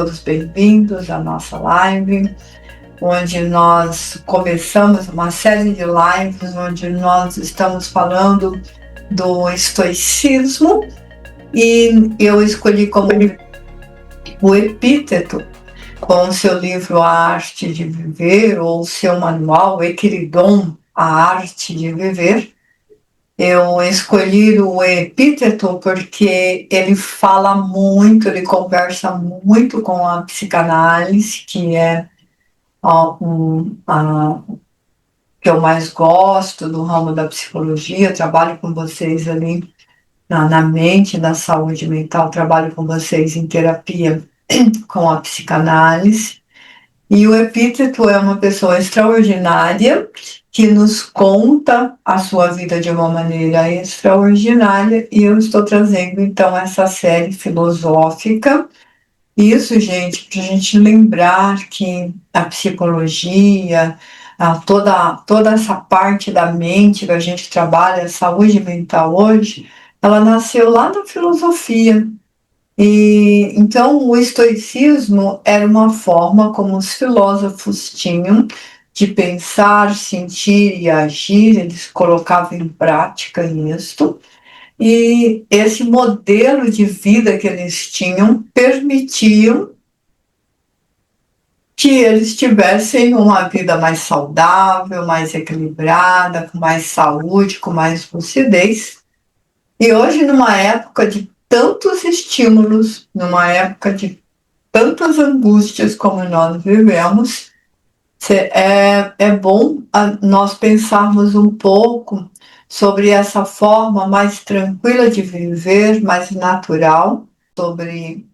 todos bem-vindos à nossa live, onde nós começamos uma série de lives onde nós estamos falando do estoicismo, e eu escolhi como o Epíteto, com o seu livro A Arte de Viver, ou seu manual Equiridon, A Arte de Viver. Eu escolhi o Epíteto porque ele fala muito, ele conversa muito com a psicanálise, que é que eu mais gosto do ramo da psicologia. Trabalho com vocês ali na mente, na saúde mental, trabalho com vocês em terapia com a psicanálise. E o Epíteto é uma pessoa extraordinária que nos conta a sua vida de uma maneira extraordinária, e eu estou trazendo então essa série filosófica. Isso, gente, para a gente lembrar que a psicologia, toda essa parte da mente que a gente trabalha, a saúde mental hoje, ela nasceu lá na filosofia. E então o estoicismo era uma forma como os filósofos tinham de pensar, sentir e agir. Eles colocavam em prática isso, e esse modelo de vida que eles tinham permitiam que eles tivessem uma vida mais saudável, mais equilibrada, com mais saúde, com mais lucidez. E hoje, numa época de tantos estímulos, numa época de tantas angústias como nós vivemos, é bom nós pensarmos um pouco sobre essa forma mais tranquila de viver, mais natural, sobre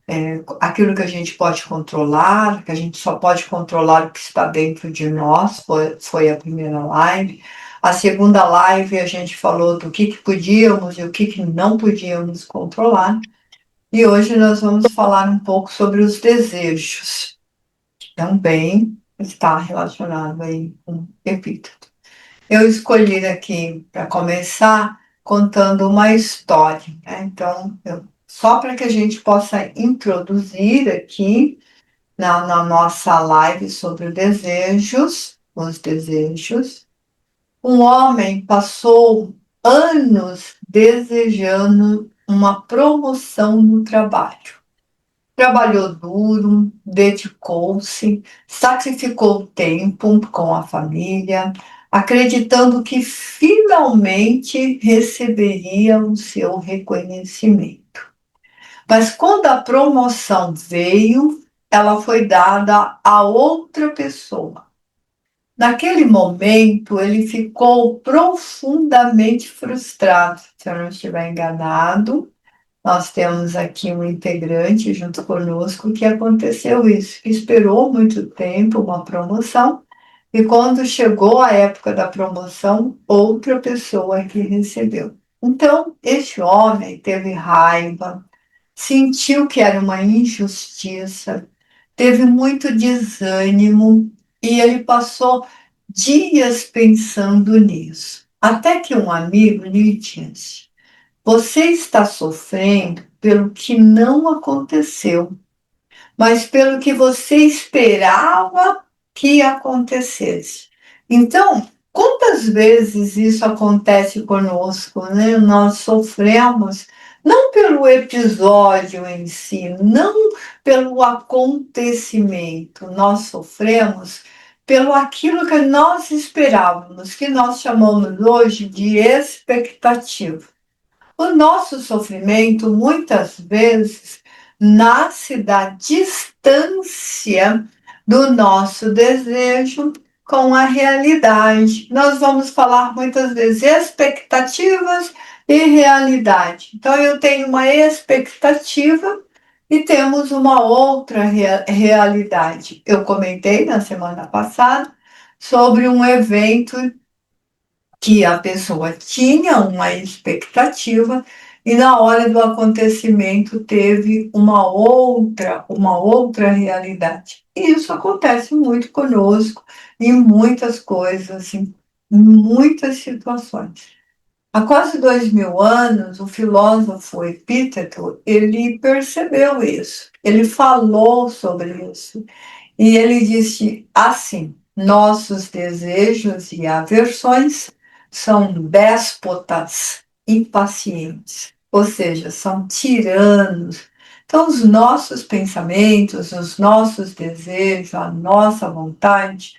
aquilo que a gente pode controlar, que a gente só pode controlar o que está dentro de nós. Foi a primeira live. A segunda live a gente falou do que podíamos e o que não podíamos controlar. E hoje nós vamos falar um pouco sobre os desejos, que também está relacionado aí com Epíteto. Eu escolhi aqui, para começar, contando uma história, né? Então, só para que a gente possa introduzir aqui na nossa live sobre os desejos. Um homem passou anos desejando uma promoção no trabalho. Trabalhou duro, dedicou-se, sacrificou tempo com a família, acreditando que finalmente receberia o seu reconhecimento. Mas quando a promoção veio, ela foi dada a outra pessoa. Naquele momento, ele ficou profundamente frustrado. Se eu não estiver enganado, nós temos aqui um integrante junto conosco que aconteceu isso, que esperou muito tempo uma promoção, e quando chegou a época da promoção, outra pessoa que recebeu. Então, este homem teve raiva, sentiu que era uma injustiça, teve muito desânimo, e ele passou dias pensando nisso. Até que um amigo lhe disse: você está sofrendo pelo que não aconteceu, mas pelo que você esperava que acontecesse. Então, quantas vezes isso acontece conosco, né? Nós sofremos não pelo episódio em si, não pelo acontecimento, nós sofremos pelo aquilo que nós esperávamos, que nós chamamos hoje de expectativa. O nosso sofrimento, muitas vezes, nasce da distância do nosso desejo com a realidade. Nós vamos falar muitas vezes expectativas e realidade. Então, eu tenho uma expectativa e temos uma outra realidade. Eu comentei na semana passada sobre um evento que a pessoa tinha uma expectativa e na hora do acontecimento teve uma outra realidade. E isso acontece muito conosco em muitas coisas, em muitas situações. Há quase 2000 anos, o filósofo Epíteto, ele percebeu isso, ele falou sobre isso, e ele disse assim: nossos desejos e aversões são déspotas impacientes, ou seja, são tiranos. Então, os nossos pensamentos, os nossos desejos, a nossa vontade,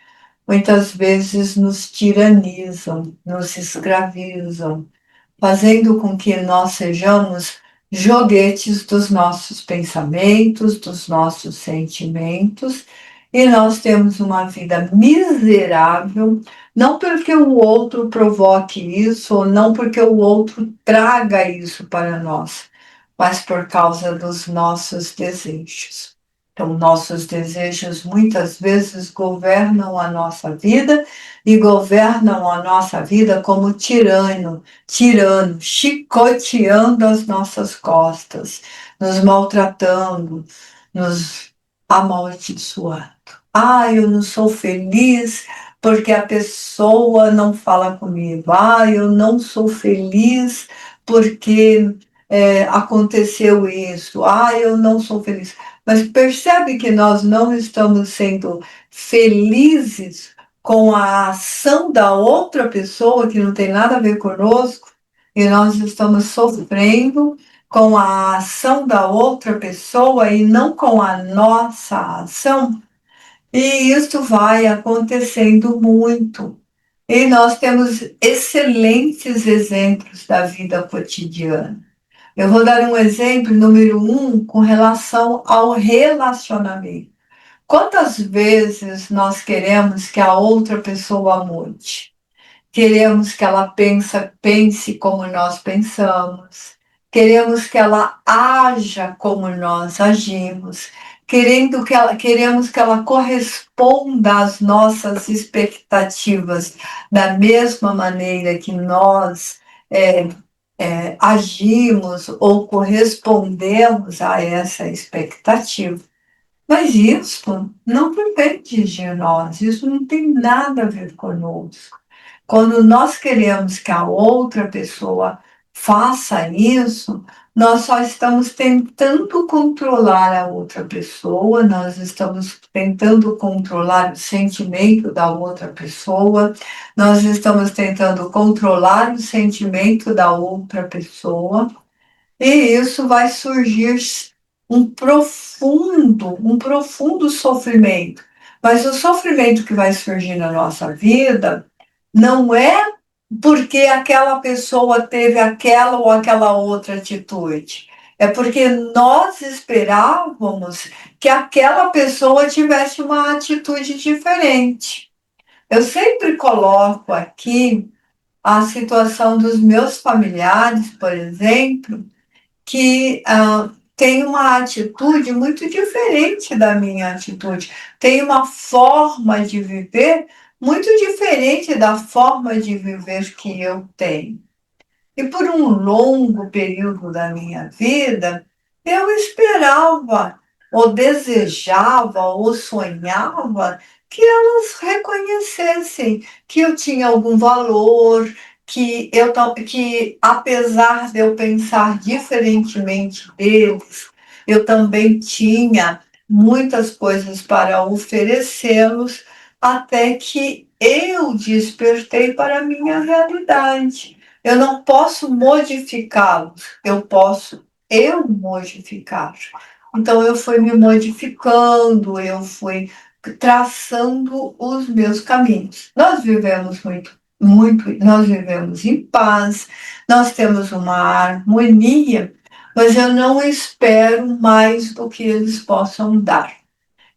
muitas vezes nos tiranizam, nos escravizam, fazendo com que nós sejamos joguetes dos nossos pensamentos, dos nossos sentimentos, e nós temos uma vida miserável, não porque o outro provoque isso, ou não porque o outro traga isso para nós, mas por causa dos nossos desejos. Então, nossos desejos muitas vezes governam a nossa vida e governam a nossa vida como tirano, chicoteando as nossas costas, nos maltratando, nos amaldiçoando. Ah, eu não sou feliz porque a pessoa não fala comigo. Ah, eu não sou feliz porque aconteceu isso. Ah, eu não sou feliz. Mas percebe que nós não estamos sendo felizes com a ação da outra pessoa, que não tem nada a ver conosco, e nós estamos sofrendo com a ação da outra pessoa e não com a nossa ação. E isso vai acontecendo muito. E nós temos excelentes exemplos da vida cotidiana. Eu vou dar um exemplo, número um, com relação ao relacionamento. Quantas vezes nós queremos que a outra pessoa mude? Queremos que ela pense como nós pensamos. Queremos que ela haja como nós agimos. Queremos que ela corresponda às nossas expectativas da mesma maneira que nós agimos ou correspondemos a essa expectativa. Mas isso não depende de nós, isso não tem nada a ver conosco. Quando nós queremos que a outra pessoa faça isso, nós só estamos tentando controlar a outra pessoa, nós estamos tentando controlar o sentimento da outra pessoa, nós estamos tentando controlar o sentimento da outra pessoa, e isso vai surgir um profundo sofrimento. Mas o sofrimento que vai surgir na nossa vida não é porque aquela pessoa teve aquela ou aquela outra atitude. É porque nós esperávamos que aquela pessoa tivesse uma atitude diferente. Eu sempre coloco aqui a situação dos meus familiares, por exemplo, que tem uma atitude muito diferente da minha atitude, tem uma forma de viver muito diferente da forma de viver que eu tenho. E por um longo período da minha vida, eu esperava, ou desejava, ou sonhava que elas reconhecessem que eu tinha algum valor, que apesar de eu pensar diferentemente deles, eu também tinha muitas coisas para oferecê-los, até que eu despertei para a minha realidade. Eu não posso modificá-los, eu posso modificar. Então eu fui me modificando, eu fui traçando os meus caminhos. Nós vivemos nós vivemos em paz, nós temos uma harmonia, mas eu não espero mais do que eles possam dar.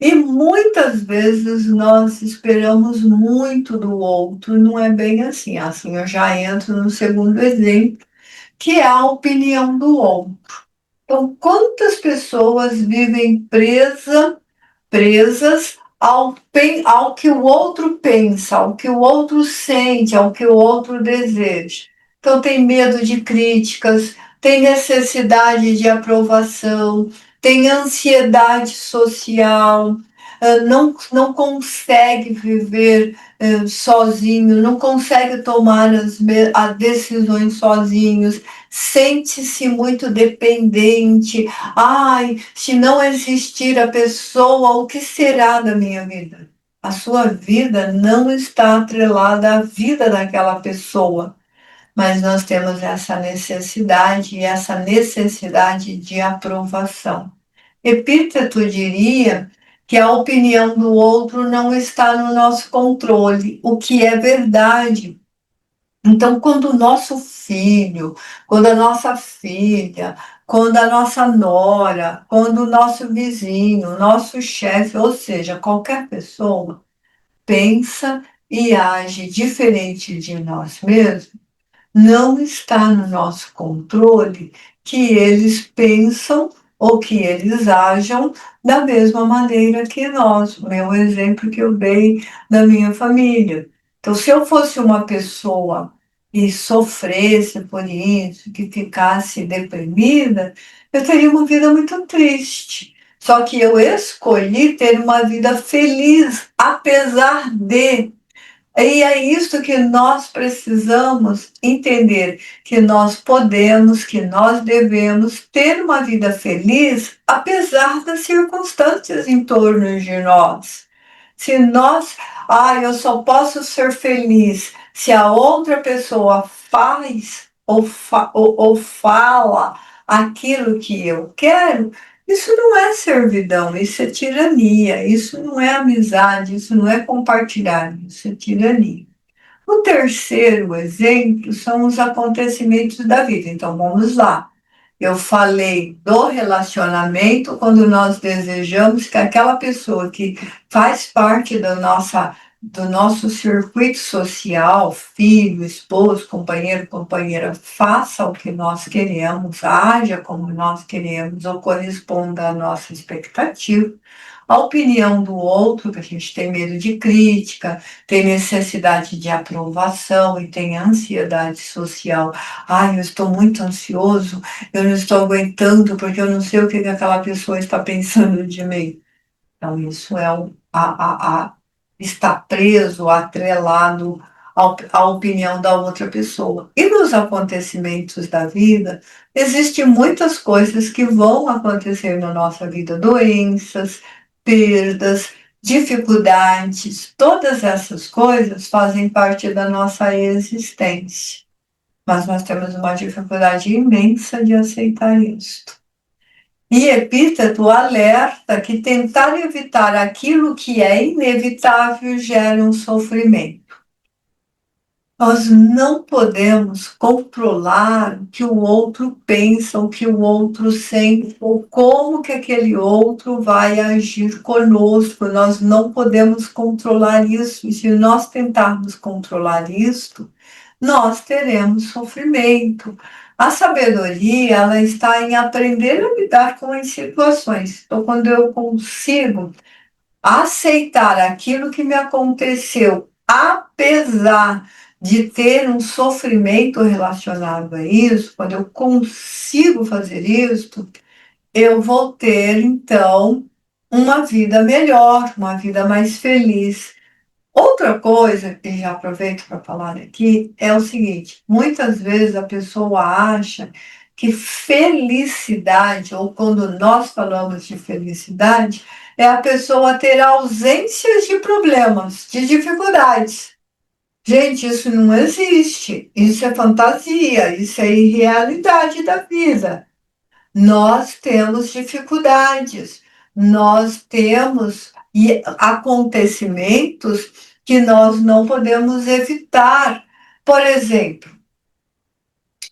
E muitas vezes nós esperamos muito do outro, não é bem assim. Assim, eu já entro no segundo exemplo, que é a opinião do outro. Então, quantas pessoas vivem presas ao que o outro pensa, ao que o outro sente, ao que o outro deseja. Então, tem medo de críticas, tem necessidade de aprovação, tem ansiedade social, não consegue viver sozinho, não consegue tomar as decisões sozinhos, sente-se muito dependente. Ai, se não existir a pessoa, o que será da minha vida? A sua vida não está atrelada à vida daquela pessoa, mas nós temos essa necessidade, e essa necessidade de aprovação. Epíteto diria que a opinião do outro não está no nosso controle, o que é verdade. Então, quando o nosso filho, quando a nossa filha, quando a nossa nora, quando o nosso vizinho, o nosso chefe, ou seja, qualquer pessoa, pensa e age diferente de nós mesmos, não está no nosso controle que eles pensam ou que eles ajam da mesma maneira que nós. O meu exemplo que eu dei da minha família. Então, se eu fosse uma pessoa e sofresse por isso, que ficasse deprimida, eu teria uma vida muito triste. Só que eu escolhi ter uma vida feliz, apesar de. E é isso que nós precisamos entender, que nós podemos, que nós devemos ter uma vida feliz, apesar das circunstâncias em torno de nós. Se nós, eu só posso ser feliz se a outra pessoa faz ou fala aquilo que eu quero, isso não é servidão, isso é tirania, isso não é amizade, isso não é compartilhar, isso é tirania. O terceiro exemplo são os acontecimentos da vida. Então, vamos lá. Eu falei do relacionamento quando nós desejamos que aquela pessoa que faz parte do nosso circuito social, filho, esposo, companheiro, companheira, faça o que nós queremos, haja como nós queremos ou corresponda à nossa expectativa. A opinião do outro, que a gente tem medo de crítica, tem necessidade de aprovação e tem ansiedade social. Ai, eu estou muito ansioso, eu não estou aguentando porque eu não sei o que aquela pessoa está pensando de mim. Então, isso é está preso, atrelado à opinião da outra pessoa. E nos acontecimentos da vida, existem muitas coisas que vão acontecer na nossa vida, doenças, perdas, dificuldades, todas essas coisas fazem parte da nossa existência. Mas nós temos uma dificuldade imensa de aceitar isso. E Epíteto alerta que tentar evitar aquilo que é inevitável gera um sofrimento. Nós não podemos controlar o que o outro pensa, o que o outro sente, ou como que aquele outro vai agir conosco. Nós não podemos controlar isso. E se nós tentarmos controlar isso, nós teremos sofrimento. A sabedoria, ela está em aprender a lidar com as situações. Então, quando eu consigo aceitar aquilo que me aconteceu, apesar de ter um sofrimento relacionado a isso, quando eu consigo fazer isso, eu vou ter, então, uma vida melhor, uma vida mais feliz. Outra coisa que já aproveito para falar aqui é o seguinte: muitas vezes a pessoa acha que felicidade, ou quando nós falamos de felicidade, é a pessoa ter ausências de problemas, de dificuldades. Gente, isso não existe. Isso é fantasia, isso é irrealidade da vida. Nós temos dificuldades, nós temos acontecimentos que nós não podemos evitar. Por exemplo,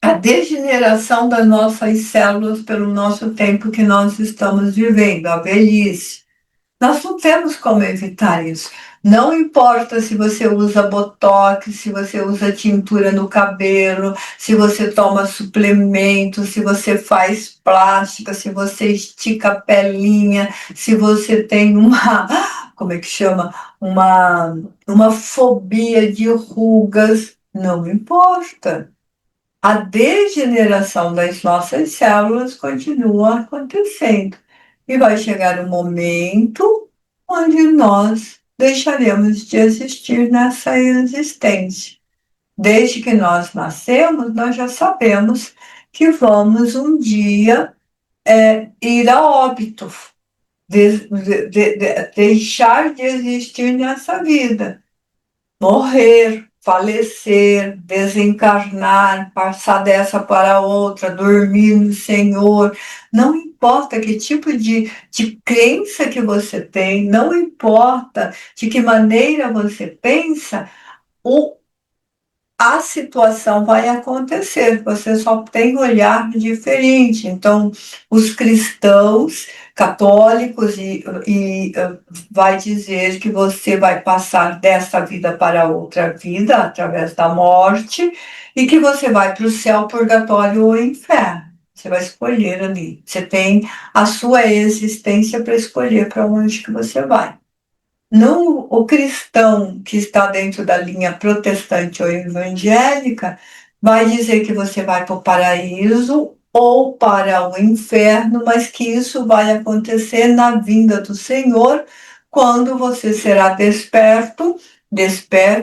a degeneração das nossas células pelo nosso tempo que nós estamos vivendo, a velhice. Nós não temos como evitar isso. Não importa se você usa botox, se você usa tintura no cabelo, se você toma suplemento, se você faz plástica, se você estica a pelinha, se você tem como é que chama? Uma fobia de rugas, não importa. A degeneração das nossas células continua acontecendo. E vai chegar um momento onde nós deixaremos de existir nessa existência. Desde que nós nascemos, nós já sabemos que vamos um dia ir a óbito, deixar de existir nessa vida, morrer, falecer, desencarnar, passar dessa para outra, dormir no Senhor. Não importa que tipo de crença que você tem, não importa de que maneira você pensa, o a situação vai acontecer, você só tem um olhar diferente. Então, os cristãos católicos vai dizer que você vai passar dessa vida para outra vida através da morte e que você vai para o céu, purgatório ou inferno. Você vai escolher ali. Você tem a sua existência para escolher para onde que você vai. Não o cristão que está dentro da linha protestante ou evangélica vai dizer que você vai para o paraíso ou para o inferno, mas que isso vai acontecer na vinda do Senhor, quando você será desperto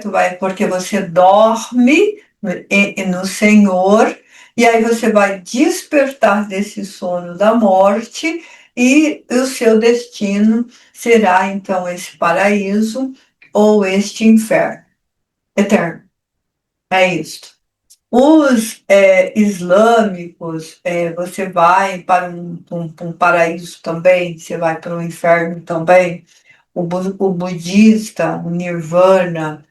vai porque você dorme no Senhor, e aí você vai despertar desse sono da morte e o seu destino será então esse paraíso ou este inferno eterno. É isto. Os islâmicos, você vai para um paraíso também, você vai para um inferno também. O budista, o nirvana,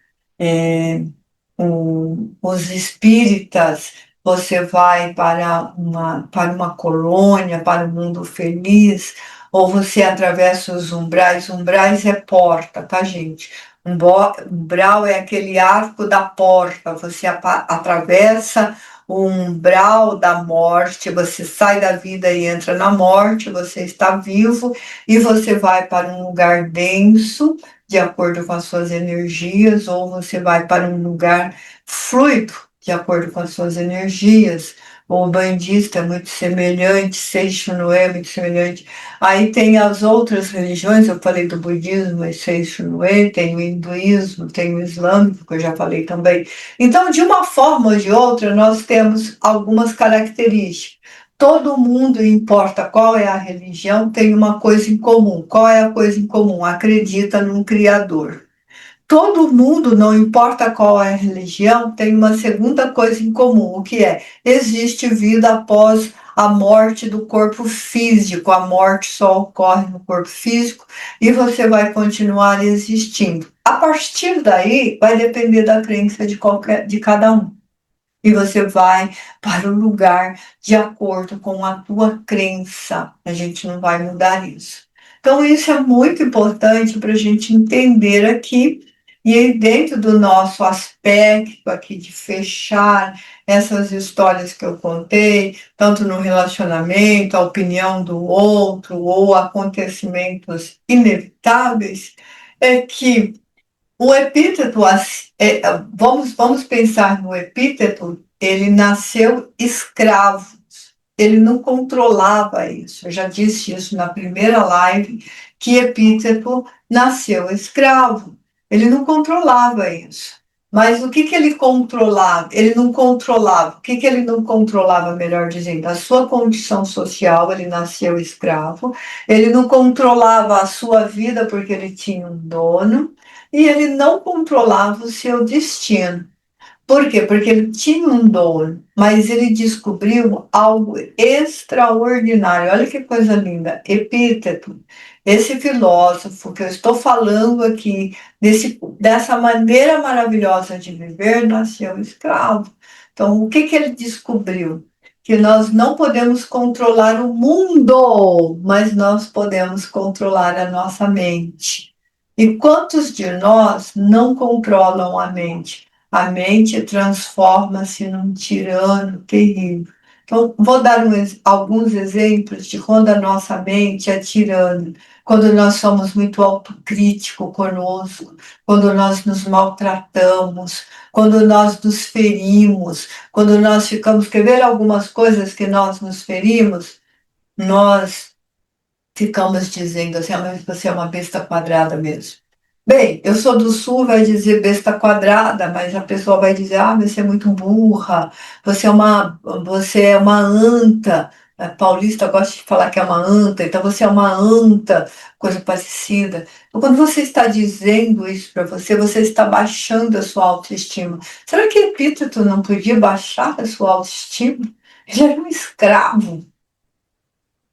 os espíritas, você vai para uma colônia, para um mundo feliz, ou você atravessa os umbrais. Umbrais é porta, tá, gente? Umbral é aquele arco da porta, você atravessa o umbral da morte, você sai da vida e entra na morte, você está vivo e você vai para um lugar denso, de acordo com as suas energias, ou você vai para um lugar fluido, de acordo com as suas energias. O bandista é muito semelhante, Seisho é muito semelhante. Aí tem as outras religiões, eu falei do budismo, mas Seisho tem o hinduísmo, tem o islâmico, que eu já falei também. Então, de uma forma ou de outra, nós temos algumas características. Todo mundo, importa qual é a religião, tem uma coisa em comum. Qual é a coisa em comum? Acredita num Criador. Todo mundo, não importa qual é a religião, tem uma segunda coisa em comum, o que é: existe vida após a morte do corpo físico. A morte só ocorre no corpo físico e você vai continuar existindo. A partir daí, vai depender da crença de cada um. E você vai para o lugar de acordo com a tua crença. A gente não vai mudar isso. Então, isso é muito importante para a gente entender aqui. E aí, dentro do nosso aspecto aqui de fechar essas histórias que eu contei, tanto no relacionamento, a opinião do outro ou acontecimentos inevitáveis, é que o epíteto, vamos pensar no epíteto, ele nasceu escravo, ele não controlava isso. Eu já disse isso na primeira live, que epíteto nasceu escravo, ele não controlava isso. Mas o que ele controlava? Ele não controlava. O que ele não controlava, melhor dizendo? A sua condição social, ele nasceu escravo. Ele não controlava a sua vida porque ele tinha um dono e ele não controlava o seu destino. Por quê? Porque ele tinha um dono, mas ele descobriu algo extraordinário. Olha que coisa linda. Epíteto, esse filósofo que eu estou falando aqui, dessa maneira maravilhosa de viver, nasceu escravo. Então, o que ele descobriu? Que nós não podemos controlar o mundo, mas nós podemos controlar a nossa mente. E quantos de nós não controlam a mente? A mente transforma-se num tirano terrível. Então, vou dar alguns exemplos de quando a nossa mente é tirana, quando nós somos muito autocríticos conosco, quando nós nos maltratamos, quando nós nos ferimos, quando nós ficamos, quer ver algumas coisas que nós nos ferimos? Nós ficamos dizendo assim, mas você é uma besta quadrada mesmo. Bem, eu sou do sul, vai dizer besta quadrada, mas a pessoa vai dizer, você é muito burra, você é uma anta. A paulista gosta de falar que é uma anta, então você é uma anta, coisa parecida. Então, quando você está dizendo isso para você, você está baixando a sua autoestima. Será que Epíteto não podia baixar a sua autoestima? Ele era um escravo.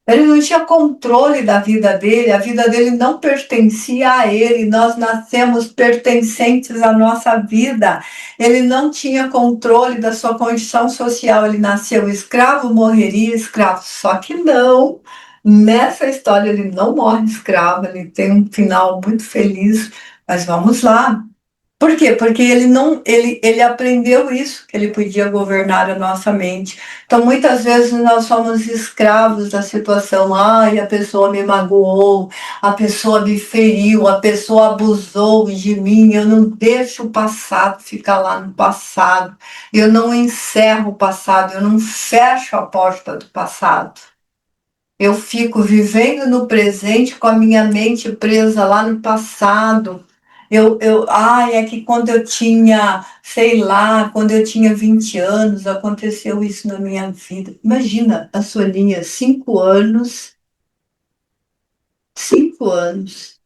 Ele não tinha controle da vida dele, a vida dele não pertencia a ele, nós nascemos pertencentes à nossa vida. Ele não tinha controle da sua condição social, ele nasceu escravo, morreria escravo. Só que não, nessa história ele não morre escravo, ele tem um final muito feliz. Mas vamos lá. Por quê? Porque ele aprendeu isso, que ele podia governar a nossa mente. Então, muitas vezes nós somos escravos da situação. Ai, a pessoa me magoou, a pessoa me feriu, a pessoa abusou de mim. Eu não deixo o passado ficar lá no passado. Eu não encerro o passado, eu não fecho a porta do passado. Eu fico vivendo no presente com a minha mente presa lá no passado. É que quando eu tinha, sei lá, quando eu tinha 20 anos, aconteceu isso na minha vida. Imagina a Soninha, 5 anos, 5 anos.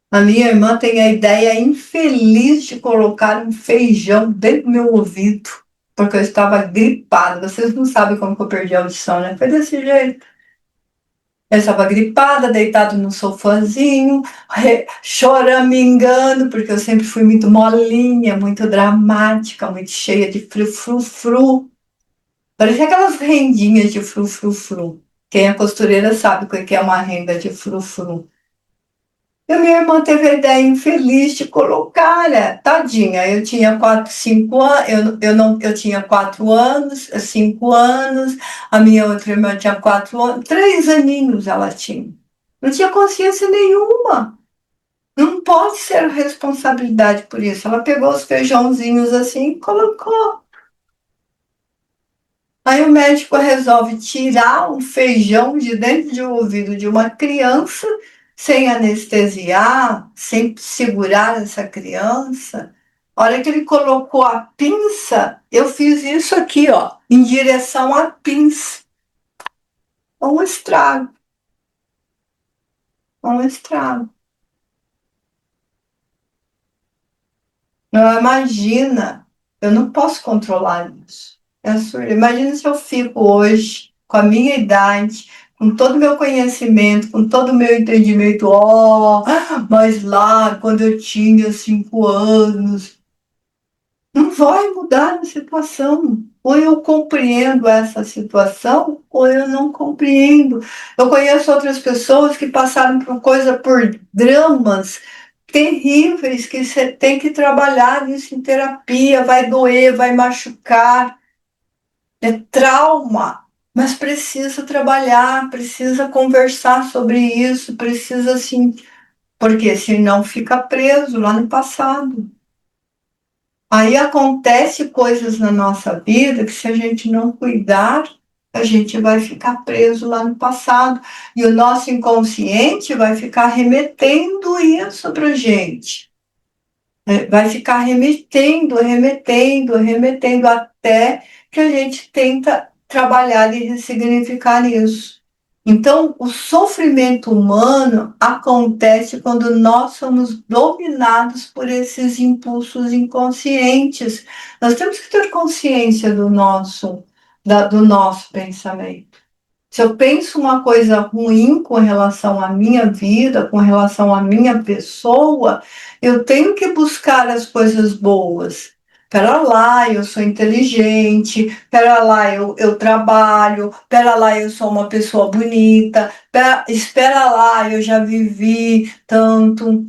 A minha irmã tem a ideia infeliz de colocar um feijão dentro do meu ouvido, porque eu estava gripada. Vocês não sabem como que eu perdi a audição, né? Foi desse jeito. Eu estava gripada, deitado no sofazinho, choramingando, porque eu sempre fui muito molinha, muito dramática, muito cheia de frufru. Parecia aquelas rendinhas de frufru. Quem é costureira sabe o que é uma renda de frufru. E a minha irmã teve a ideia infeliz de colocar, né? Tadinha, eu tinha 4, 5 anos, eu tinha 4 anos, 5 anos, a minha outra irmã tinha 4 anos, 3 aninhos ela tinha. Não tinha consciência nenhuma. Não pode ser responsabilidade por isso. Ela pegou os feijãozinhos assim e colocou. Aí o médico resolve tirar um feijão de dentro do ouvido de uma criança, sem anestesiar, sem segurar essa criança. A hora que ele colocou a pinça, eu fiz isso aqui, ó, em direção à pinça. Um estrago, um estrago. Não, imagina, eu não posso controlar isso. É absurdo. Imagina se eu fico hoje, com a minha idade, com todo o meu conhecimento, com todo o meu entendimento, mas lá, quando eu tinha 5 anos, não vai mudar a situação. Ou eu compreendo essa situação, ou eu não compreendo. Eu conheço outras pessoas que passaram por dramas terríveis que você tem que trabalhar isso em terapia, vai doer, vai machucar, é trauma, mas precisa trabalhar, precisa conversar sobre isso, precisa assim, porque senão fica preso lá no passado. Aí acontece coisas na nossa vida que se a gente não cuidar, a gente vai ficar preso lá no passado e o nosso inconsciente vai ficar remetendo isso para a gente. Vai ficar remetendo até que a gente tenta trabalhar e ressignificar isso. Então, o sofrimento humano acontece quando nós somos dominados por esses impulsos inconscientes. Nós temos que ter consciência do nosso pensamento. Se eu penso uma coisa ruim com relação à minha vida, com relação à minha pessoa, eu tenho que buscar as coisas boas. Pera lá, eu sou inteligente, pera lá, eu trabalho, pera lá, eu sou uma pessoa bonita, espera lá, eu já vivi tanto,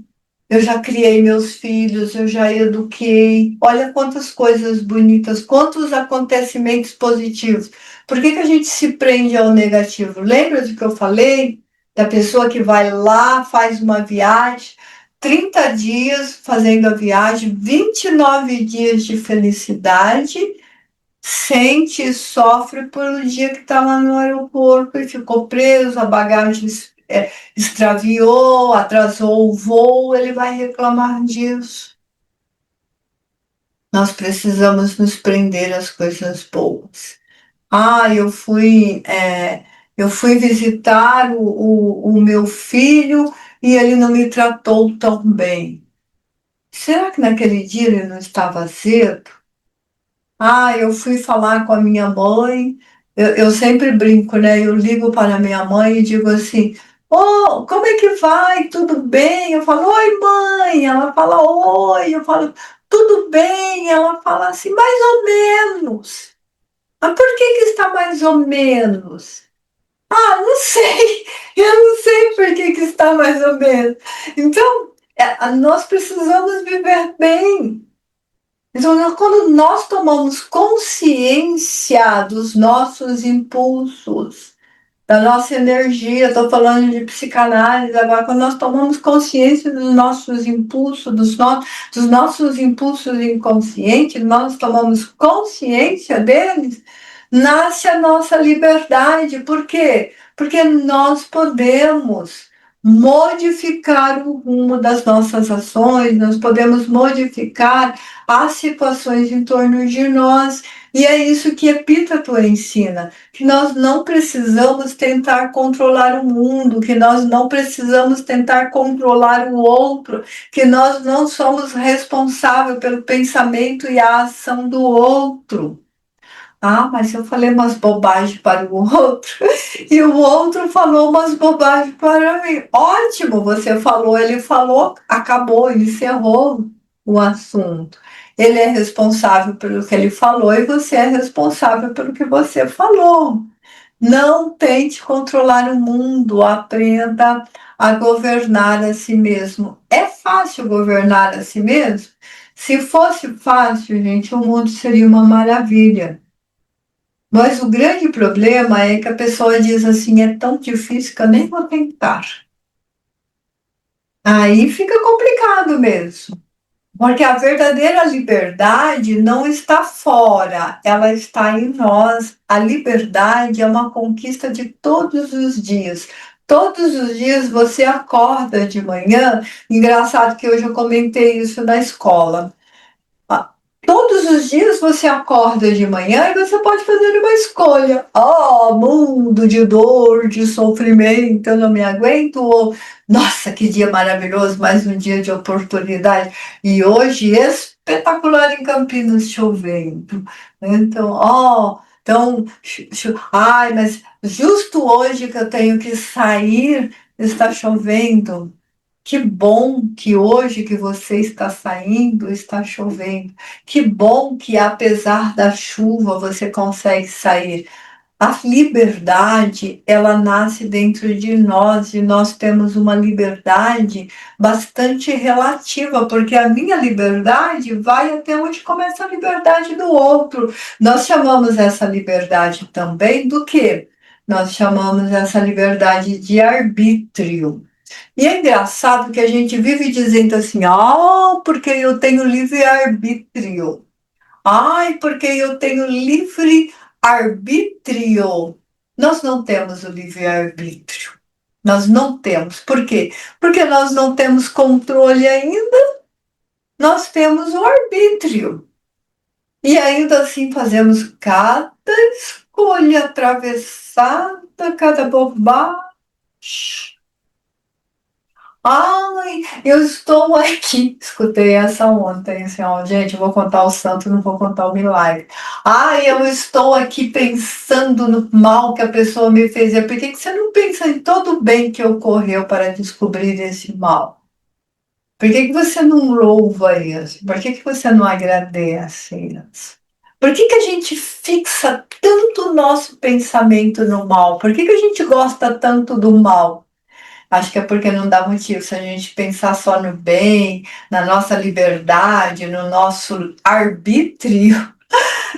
eu já criei meus filhos, eu já eduquei. Olha quantas coisas bonitas, quantos acontecimentos positivos. Por que a gente se prende ao negativo? Lembra do que eu falei? Da pessoa que vai lá, faz uma viagem, 30 dias fazendo a viagem, 29 dias de felicidade, sente e sofre por um dia que está lá no aeroporto e ficou preso, a bagagem extraviou, atrasou o voo, ele vai reclamar disso. Nós precisamos nos prender às coisas boas. Ah, eu fui visitar o meu filho e ele não me tratou tão bem. Será que naquele dia ele não estava cedo? Ah, eu fui falar com a minha mãe. Eu sempre brinco, né? Eu ligo para a minha mãe e digo assim: "Oh, como é que vai? Tudo bem?" Eu falo: "Oi, mãe." Ela fala: "Oi." Eu falo: "Tudo bem?" Ela fala assim: "Mais ou menos." Mas por que que está mais ou menos? Ah, não sei. Eu não sei por que que está mais ou menos. Então, nós precisamos viver bem. Então, quando nós tomamos consciência dos nossos impulsos, da nossa energia, estou falando de psicanálise agora, quando nós tomamos consciência dos nossos impulsos, dos nossos impulsos inconscientes, nós tomamos consciência deles, nasce a nossa liberdade. Por quê? Porque nós podemos modificar o rumo das nossas ações, nós podemos modificar as situações em torno de nós, e é isso que Epíteto ensina, que nós não precisamos tentar controlar o mundo, que nós não precisamos tentar controlar o outro, que nós não somos responsáveis pelo pensamento e a ação do outro. Ah, mas eu falei umas bobagens para o outro e o outro falou umas bobagens para mim. Ótimo, você falou, ele falou, acabou, encerrou o assunto. Ele é responsável pelo que ele falou e você é responsável pelo que você falou. Não tente controlar o mundo, aprenda a governar a si mesmo. É fácil governar a si mesmo? Se fosse fácil, gente, o mundo seria uma maravilha. Mas o grande problema é que a pessoa diz assim: é tão difícil que eu nem vou tentar. Aí fica complicado mesmo. Porque a verdadeira liberdade não está fora, ela está em nós. A liberdade é uma conquista de todos os dias. Todos os dias você acorda de manhã. Engraçado que hoje eu comentei isso na escola. Ah, todos os dias você acorda de manhã e você pode fazer uma escolha. Oh, mundo de dor, de sofrimento, eu não me aguento. Ou, nossa, que dia maravilhoso, mais um dia de oportunidade. E hoje, espetacular em Campinas, chovendo. Então, ai, mas justo hoje que eu tenho que sair, está chovendo. Que bom que hoje que você está saindo, está chovendo. Que bom que apesar da chuva você consegue sair. A liberdade, ela nasce dentro de nós e nós temos uma liberdade bastante relativa, porque a minha liberdade vai até onde começa a liberdade do outro. Nós chamamos essa liberdade também do quê? Nós chamamos essa liberdade de arbítrio. E é engraçado que a gente vive dizendo assim: ah, porque eu tenho livre-arbítrio. Ai, porque eu tenho livre-arbítrio. Nós não temos o livre-arbítrio. Nós não temos. Por quê? Porque nós não temos controle ainda, nós temos o arbítrio. E ainda assim fazemos cada escolha atravessada, cada bobagem. Ai, eu estou aqui. Escutei essa ontem, assim, ó, gente, eu vou contar o santo, não vou contar o milagre. Ai, eu estou aqui pensando no mal que a pessoa me fez. Por que que você não pensa em todo o bem que ocorreu para descobrir esse mal? Por que que você não louva isso? Por que que você não agradece isso? Por que que a gente fixa tanto o nosso pensamento no mal? Por que que a gente gosta tanto do mal? Acho que é porque não dá motivo. Se a gente pensar só no bem, na nossa liberdade, no nosso arbítrio,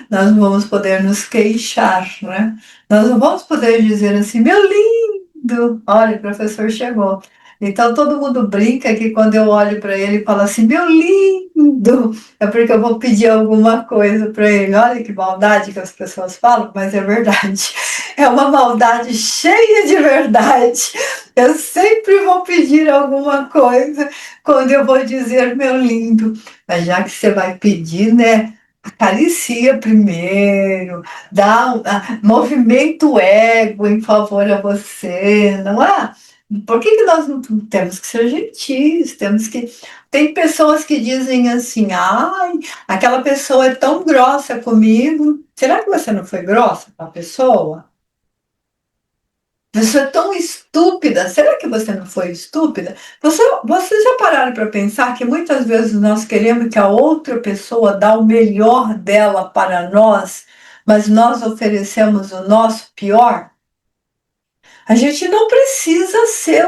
nós não vamos poder nos queixar, né? Nós não vamos poder dizer assim: meu lindo, olha, o professor chegou. Então todo mundo brinca que quando eu olho para ele e falo assim, meu lindo, é porque eu vou pedir alguma coisa para ele. Olha que maldade que as pessoas falam, mas é verdade. É uma maldade cheia de verdade. Eu sempre vou pedir alguma coisa quando eu vou dizer meu lindo. Mas já que você vai pedir, né? Acaricia primeiro, movimenta o ego em favor a você, não é? Por que nós não temos que ser gentis? Temos que. Tem pessoas que dizem assim, ai, aquela pessoa é tão grossa comigo. Será que você não foi grossa com a pessoa? Você é tão estúpida. Será que você não foi estúpida? Vocês já pararam para pensar que muitas vezes nós queremos que a outra pessoa dê o melhor dela para nós, mas nós oferecemos o nosso pior? A gente não precisa ser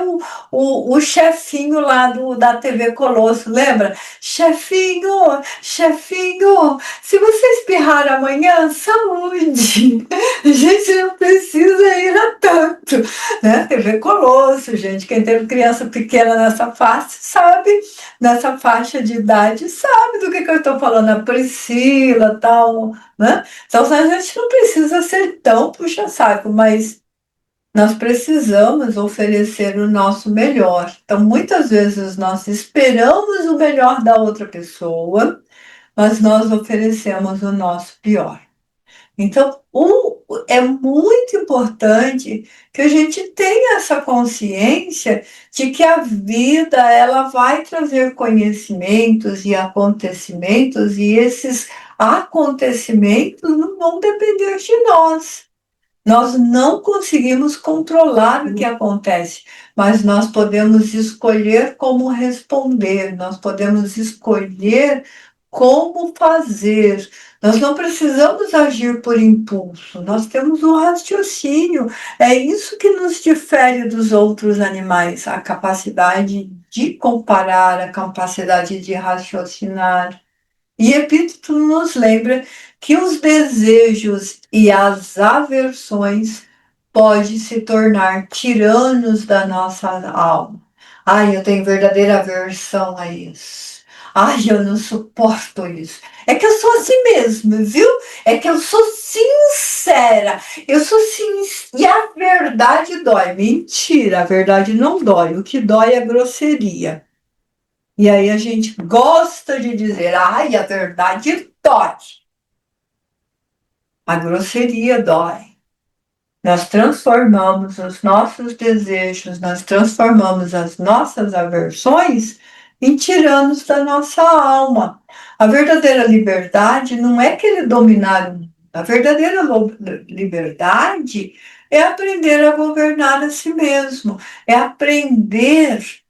o chefinho lá da TV Colosso, lembra? Chefinho, chefinho, se você espirrar amanhã, saúde. A gente não precisa ir a tanto, né? TV Colosso, gente, quem teve criança pequena nessa faixa de idade, sabe do que eu estou falando, a Priscila, tal, né? Então a gente não precisa ser tão puxa-saco, mas nós precisamos oferecer o nosso melhor. Então, muitas vezes nós esperamos o melhor da outra pessoa, mas nós oferecemos o nosso pior. Então, é muito importante que a gente tenha essa consciência de que a vida ela vai trazer conhecimentos e acontecimentos, e esses acontecimentos não vão depender de nós. Nós não conseguimos controlar o que acontece, mas nós podemos escolher como responder, nós podemos escolher como fazer. Nós não precisamos agir por impulso, nós temos um raciocínio. É isso que nos difere dos outros animais, a capacidade de comparar, a capacidade de raciocinar. E Epíteto nos lembra que os desejos e as aversões podem se tornar tiranos da nossa alma. Ai, eu tenho verdadeira aversão a isso. Ai, eu não suporto isso. É que eu sou assim mesmo, viu? É que eu sou sincera. Eu sou sincera. E a verdade dói. Mentira, a verdade não dói. O que dói é a grosseria. E aí a gente gosta de dizer, ai, a verdade dói. A grosseria dói. Nós transformamos os nossos desejos, nós transformamos as nossas aversões em tiranos da nossa alma. A verdadeira liberdade não é querer dominar o mundo. A verdadeira liberdade é aprender a governar a si mesmo, é aprender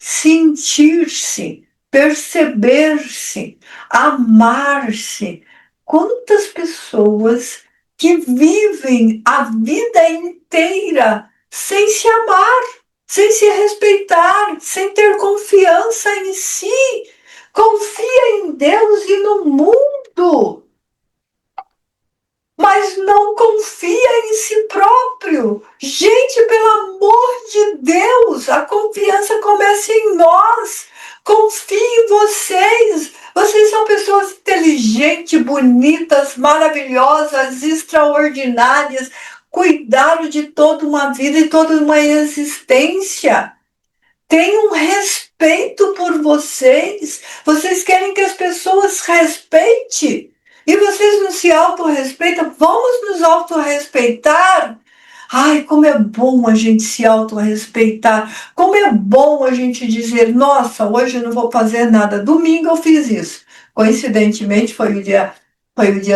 sentir-se, perceber-se, amar-se. Quantas pessoas que vivem a vida inteira sem se amar, sem se respeitar, sem ter confiança em si, confia em Deus e no mundo, mas não confia em si próprio. Gente, pelo amor de Deus, a confiança começa em nós. Confie em vocês. Vocês são pessoas inteligentes, bonitas, maravilhosas, extraordinárias. Cuidaram de toda uma vida e toda uma existência. Tenham respeito por vocês. Vocês querem que as pessoas respeitem. E vocês não se autorrespeitam? Vamos nos autorrespeitar? Ai, como é bom a gente se autorrespeitar. Como é bom a gente dizer, nossa, hoje eu não vou fazer nada. Domingo eu fiz isso. Coincidentemente foi o dia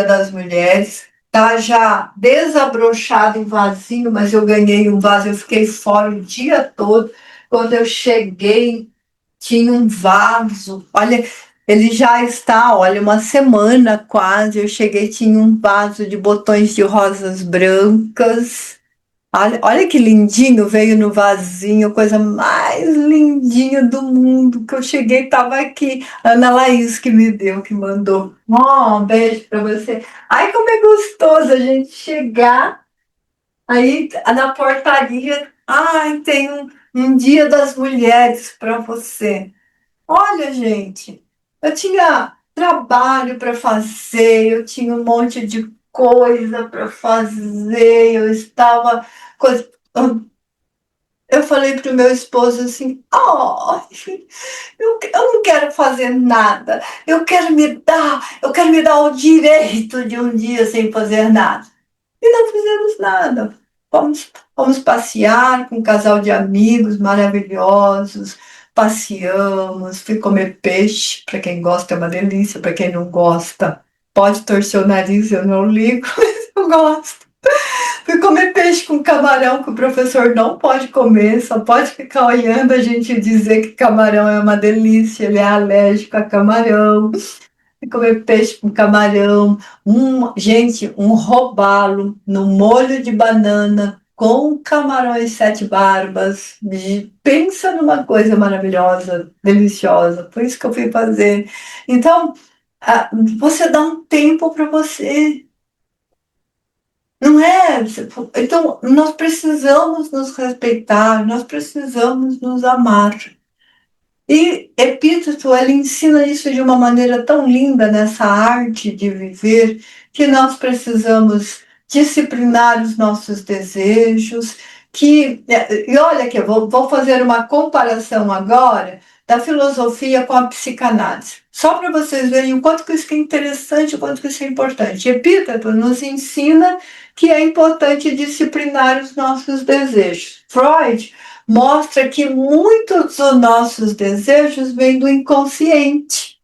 das mulheres. Tá já desabrochado o vasinho, mas eu ganhei um vaso, eu fiquei fora o dia todo. Quando eu cheguei, tinha um vaso. Olha, ele já está, olha, uma semana quase. Eu cheguei, tinha um vaso de botões de rosas brancas. Olha que lindinho, veio no vasinho, coisa mais lindinha do mundo. Que eu cheguei, estava aqui. Ana Laís que me deu, que mandou. Um beijo para você. Ai, como é gostoso a gente chegar aí na portaria. Ai, tem um Dia das Mulheres para você. Olha, gente, eu tinha trabalho para fazer, eu tinha um monte de coisa para fazer, eu estava. Eu falei para o meu esposo assim: oh, eu não quero fazer nada, eu quero me dar o direito de um dia sem fazer nada. E não fizemos nada. Fomos passear com um casal de amigos maravilhosos, passeamos, fui comer peixe, para quem gosta é uma delícia, para quem não gosta, pode torcer o nariz, eu não ligo, mas eu gosto. Fui comer peixe com camarão que o professor não pode comer, só pode ficar olhando a gente dizer que camarão é uma delícia, ele é alérgico a camarão. Fui comer peixe com camarão, gente, um robalo no molho de banana com camarões sete barbas. Pensa numa coisa maravilhosa, deliciosa. Foi isso que eu fui fazer. Então, você dá um tempo para você. Não é? Então, nós precisamos nos respeitar, nós precisamos nos amar. E Epíteto, ele ensina isso de uma maneira tão linda nessa arte de viver, que nós precisamos disciplinar os nossos desejos, e olha aqui, vou fazer uma comparação agora da filosofia com a psicanálise, só para vocês verem o quanto que isso é interessante, o quanto que isso é importante. Epíteto nos ensina que é importante disciplinar os nossos desejos. Freud mostra que muitos dos nossos desejos vêm do inconsciente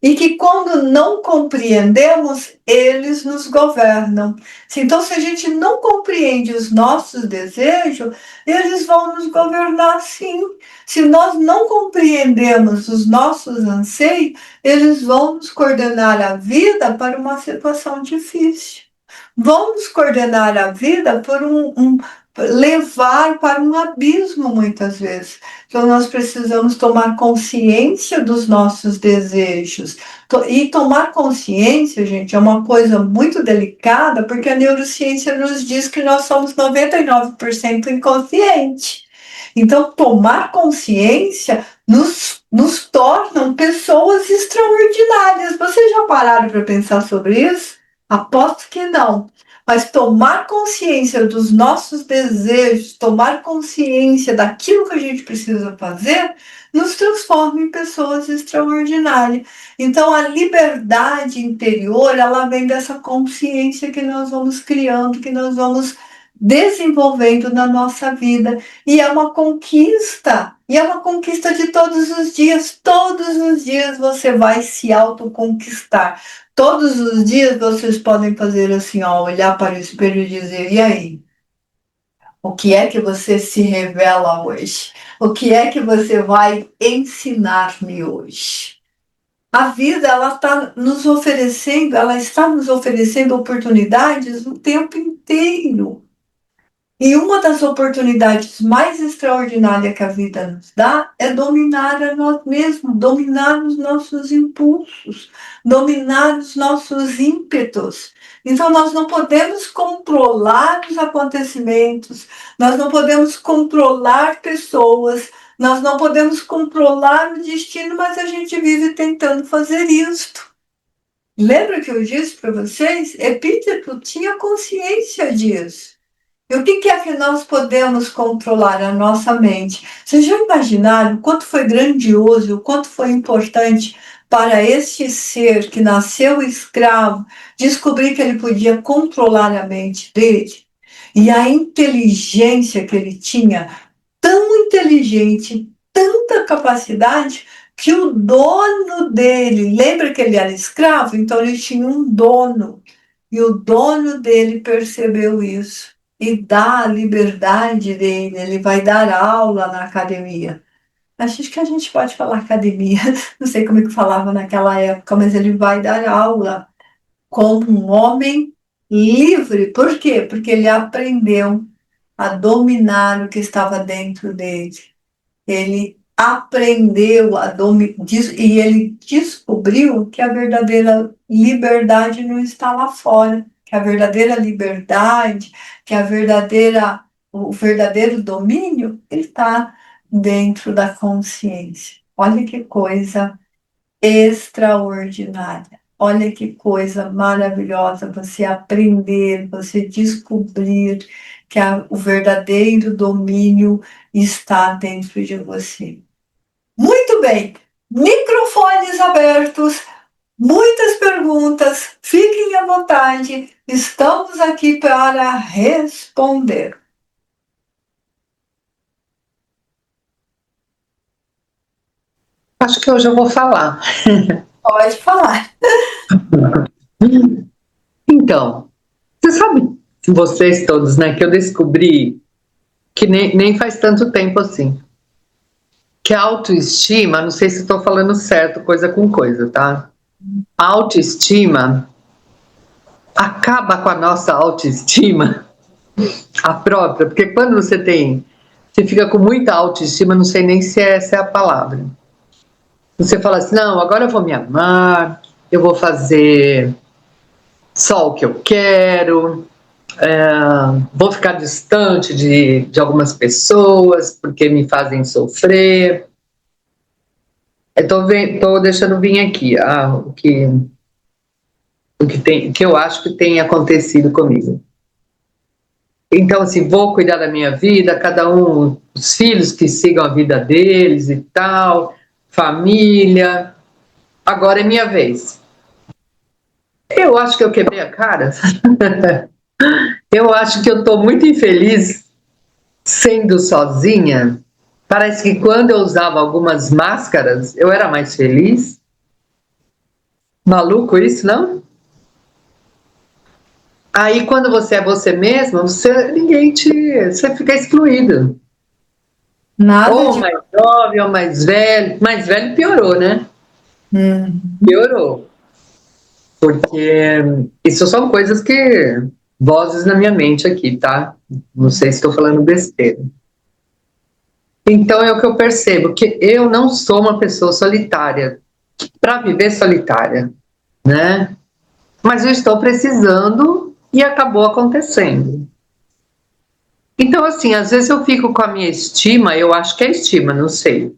e que quando não compreendemos, eles nos governam. Então, se a gente não compreende os nossos desejos, eles vão nos governar sim. Se nós não compreendemos os nossos anseios, eles vão nos coordenar a vida para uma situação difícil. Vão nos coordenar a vida por levar para um abismo muitas vezes. Então nós precisamos tomar consciência dos nossos desejos. E tomar consciência, gente, é uma coisa muito delicada, porque a neurociência nos diz que nós somos 99% inconsciente. Então, tomar consciência nos torna pessoas extraordinárias. Vocês já pararam para pensar sobre isso? Aposto que não. Mas tomar consciência dos nossos desejos, tomar consciência daquilo que a gente precisa fazer, nos transforma em pessoas extraordinárias. Então, a liberdade interior, ela vem dessa consciência que nós vamos criando, que nós vamos desenvolvendo na nossa vida. E é uma conquista. E é uma conquista de todos os dias. Todos os dias você vai se autoconquistar. Todos os dias vocês podem fazer assim, ó, olhar para o espelho e dizer: e aí? O que é que você se revela hoje? O que é que você vai ensinar-me hoje? A vida, ela está nos oferecendo oportunidades o tempo inteiro. E uma das oportunidades mais extraordinárias que a vida nos dá é dominar a nós mesmos, dominar os nossos impulsos, dominar os nossos ímpetos. Então, nós não podemos controlar os acontecimentos, nós não podemos controlar pessoas, nós não podemos controlar o destino, mas a gente vive tentando fazer isto. Lembra que eu disse para vocês? Epíteto tinha consciência disso. E o que é que nós podemos controlar? A nossa mente. Vocês já imaginaram o quanto foi grandioso, o quanto foi importante para este ser que nasceu escravo descobrir que ele podia controlar a mente dele? E a inteligência que ele tinha, tão inteligente, tanta capacidade, que o dono dele, lembra que ele era escravo? Então ele tinha um dono. E o dono dele percebeu isso e dá a liberdade dele. Ele vai dar aula na academia. Acho que a gente pode falar academia, não sei como é que falava naquela época, mas ele vai dar aula como um homem livre. Por quê? Porque ele aprendeu a dominar o que estava dentro dele. Ele aprendeu a dominar e ele descobriu que a verdadeira liberdade não está lá fora, que a verdadeira liberdade, que a verdadeira o verdadeiro domínio está dentro da consciência. Olha que coisa extraordinária. Olha que coisa maravilhosa você aprender, você descobrir que o verdadeiro domínio está dentro de você. Muito bem, microfones abertos, muitas perguntas, fiquem à vontade, estamos aqui para responder. Acho que hoje eu vou falar. Pode falar. Então, você sabe, vocês todos, né, que eu descobri que nem faz tanto tempo assim, que a autoestima, não sei se estou falando certo, coisa com coisa, tá? A autoestima acaba com a nossa autoestima, a própria, porque quando você fica com muita autoestima, não sei nem se essa é a palavra. Você fala assim, não, agora eu vou me amar, eu vou fazer só o que eu quero, vou ficar distante de algumas pessoas porque me fazem sofrer. Estou deixando vir aqui que eu acho que tem acontecido comigo. Então, assim, vou cuidar da minha vida, cada um, os filhos que sigam a vida deles e tal, família. Agora é minha vez. Eu acho que eu quebrei a cara. Eu acho que eu estou muito infeliz sendo sozinha. Parece que quando eu usava algumas máscaras, eu era mais feliz. Maluco isso, não? Aí quando você é você mesma, você fica excluído. Nada Ou de. mais jovem, ou mais velho piorou, né? Piorou. Porque isso são coisas que, vozes na minha mente aqui, tá? Não sei se estou falando besteira. Então é o que eu percebo, que eu não sou uma pessoa solitária, para viver solitária, né? Mas eu estou precisando e acabou acontecendo. Então, assim, às vezes eu fico com a minha estima, eu acho que é estima, não sei,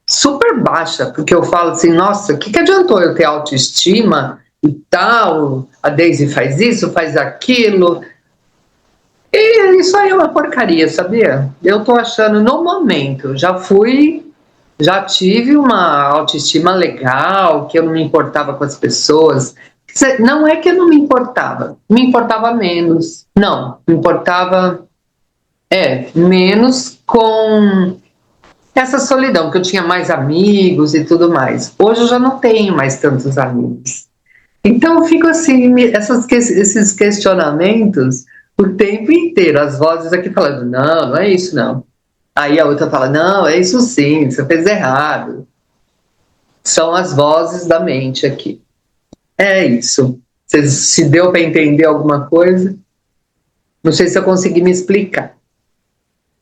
super baixa, porque eu falo assim, nossa, o que adiantou eu ter autoestima e tal? A Daisy faz isso, faz aquilo. E isso aí é uma porcaria, sabia? Eu tô achando, no momento, já tive uma autoestima legal, que eu não me importava com as pessoas. Não é que eu não me importava menos. Não, me importava menos com essa solidão, que eu tinha mais amigos e tudo mais. Hoje eu já não tenho mais tantos amigos. Então eu fico assim, esses questionamentos o tempo inteiro, as vozes aqui falando, não, não é isso não. Aí a outra fala, não, é isso sim, você fez errado. São as vozes da mente aqui. É isso. Se deu para entender alguma coisa? Não sei se eu consegui me explicar.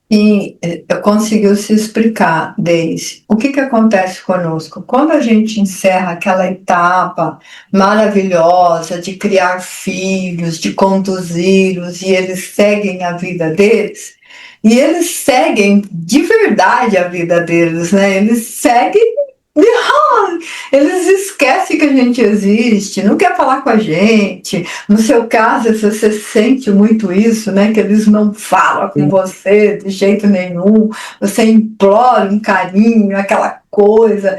E conseguiu se explicar, Deise. O que acontece conosco? Quando a gente encerra aquela etapa maravilhosa de criar filhos, de conduzi-los, e eles seguem a vida deles, e eles seguem de verdade a vida deles, né? Eles seguem. Eles esquecem que a gente existe, não quer falar com a gente. No seu caso, se você sente muito isso, né? Que eles não falam com você de jeito nenhum, você implora um carinho, aquela coisa.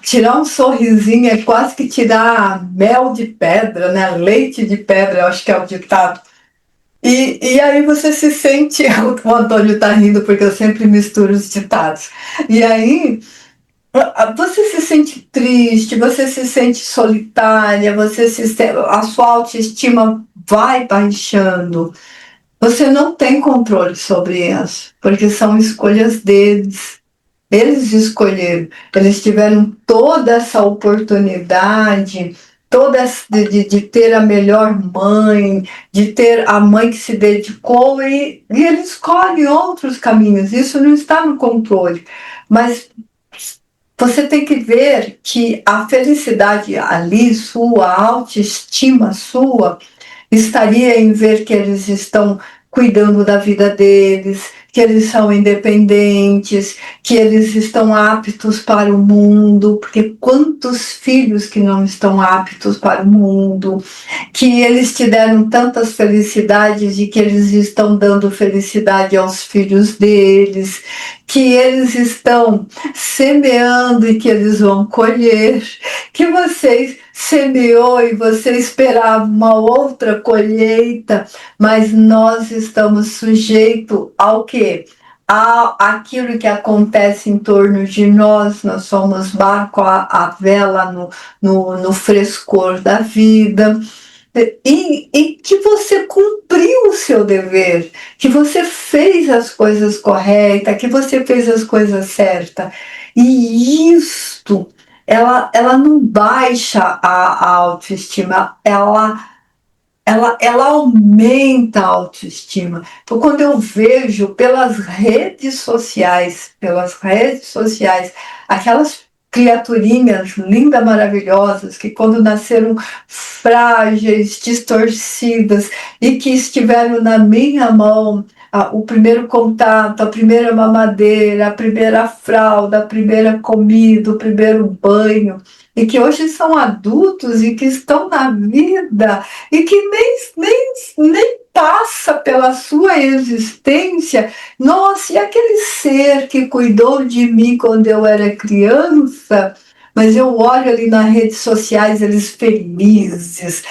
Tirar um sorrisinho é quase que tirar mel de pedra, né? Leite de pedra, eu acho que é o ditado. E aí você se sente. O Antônio está rindo porque eu sempre misturo os ditados. E aí você se sente triste, você se sente solitária, a sua autoestima vai baixando. Você não tem controle sobre isso, porque são escolhas deles. Eles escolheram, eles tiveram toda essa oportunidade, de ter a melhor mãe, de ter a mãe que se dedicou, e eles escolhem outros caminhos. Isso não está no controle. Mas você tem que ver que a felicidade ali sua, a autoestima sua, estaria em ver que eles estão cuidando da vida deles, que eles são independentes, que eles estão aptos para o mundo, porque quantos filhos que não estão aptos para o mundo, que eles te deram tantas felicidades e que eles estão dando felicidade aos filhos deles, que eles estão semeando e que eles vão colher, que vocês semeou e você esperava uma outra colheita, mas nós estamos sujeitos ao quê? Aquilo que acontece em torno de nós. Nós somos barco a vela no frescor da vida. E que você cumpriu o seu dever, que você fez as coisas corretas, que você fez as coisas certas. E isto, ela não baixa a autoestima, ela aumenta a autoestima. Então, quando eu vejo pelas redes sociais, aquelas criaturinhas lindas, maravilhosas, que quando nasceram frágeis, distorcidas, e que estiveram na minha mão, o primeiro contato, a primeira mamadeira, a primeira fralda, a primeira comida, o primeiro banho, e que hoje são adultos e que estão na vida e que nem passa pela sua existência. Nossa, e aquele ser que cuidou de mim quando eu era criança? Mas eu olho ali nas redes sociais, eles felizes.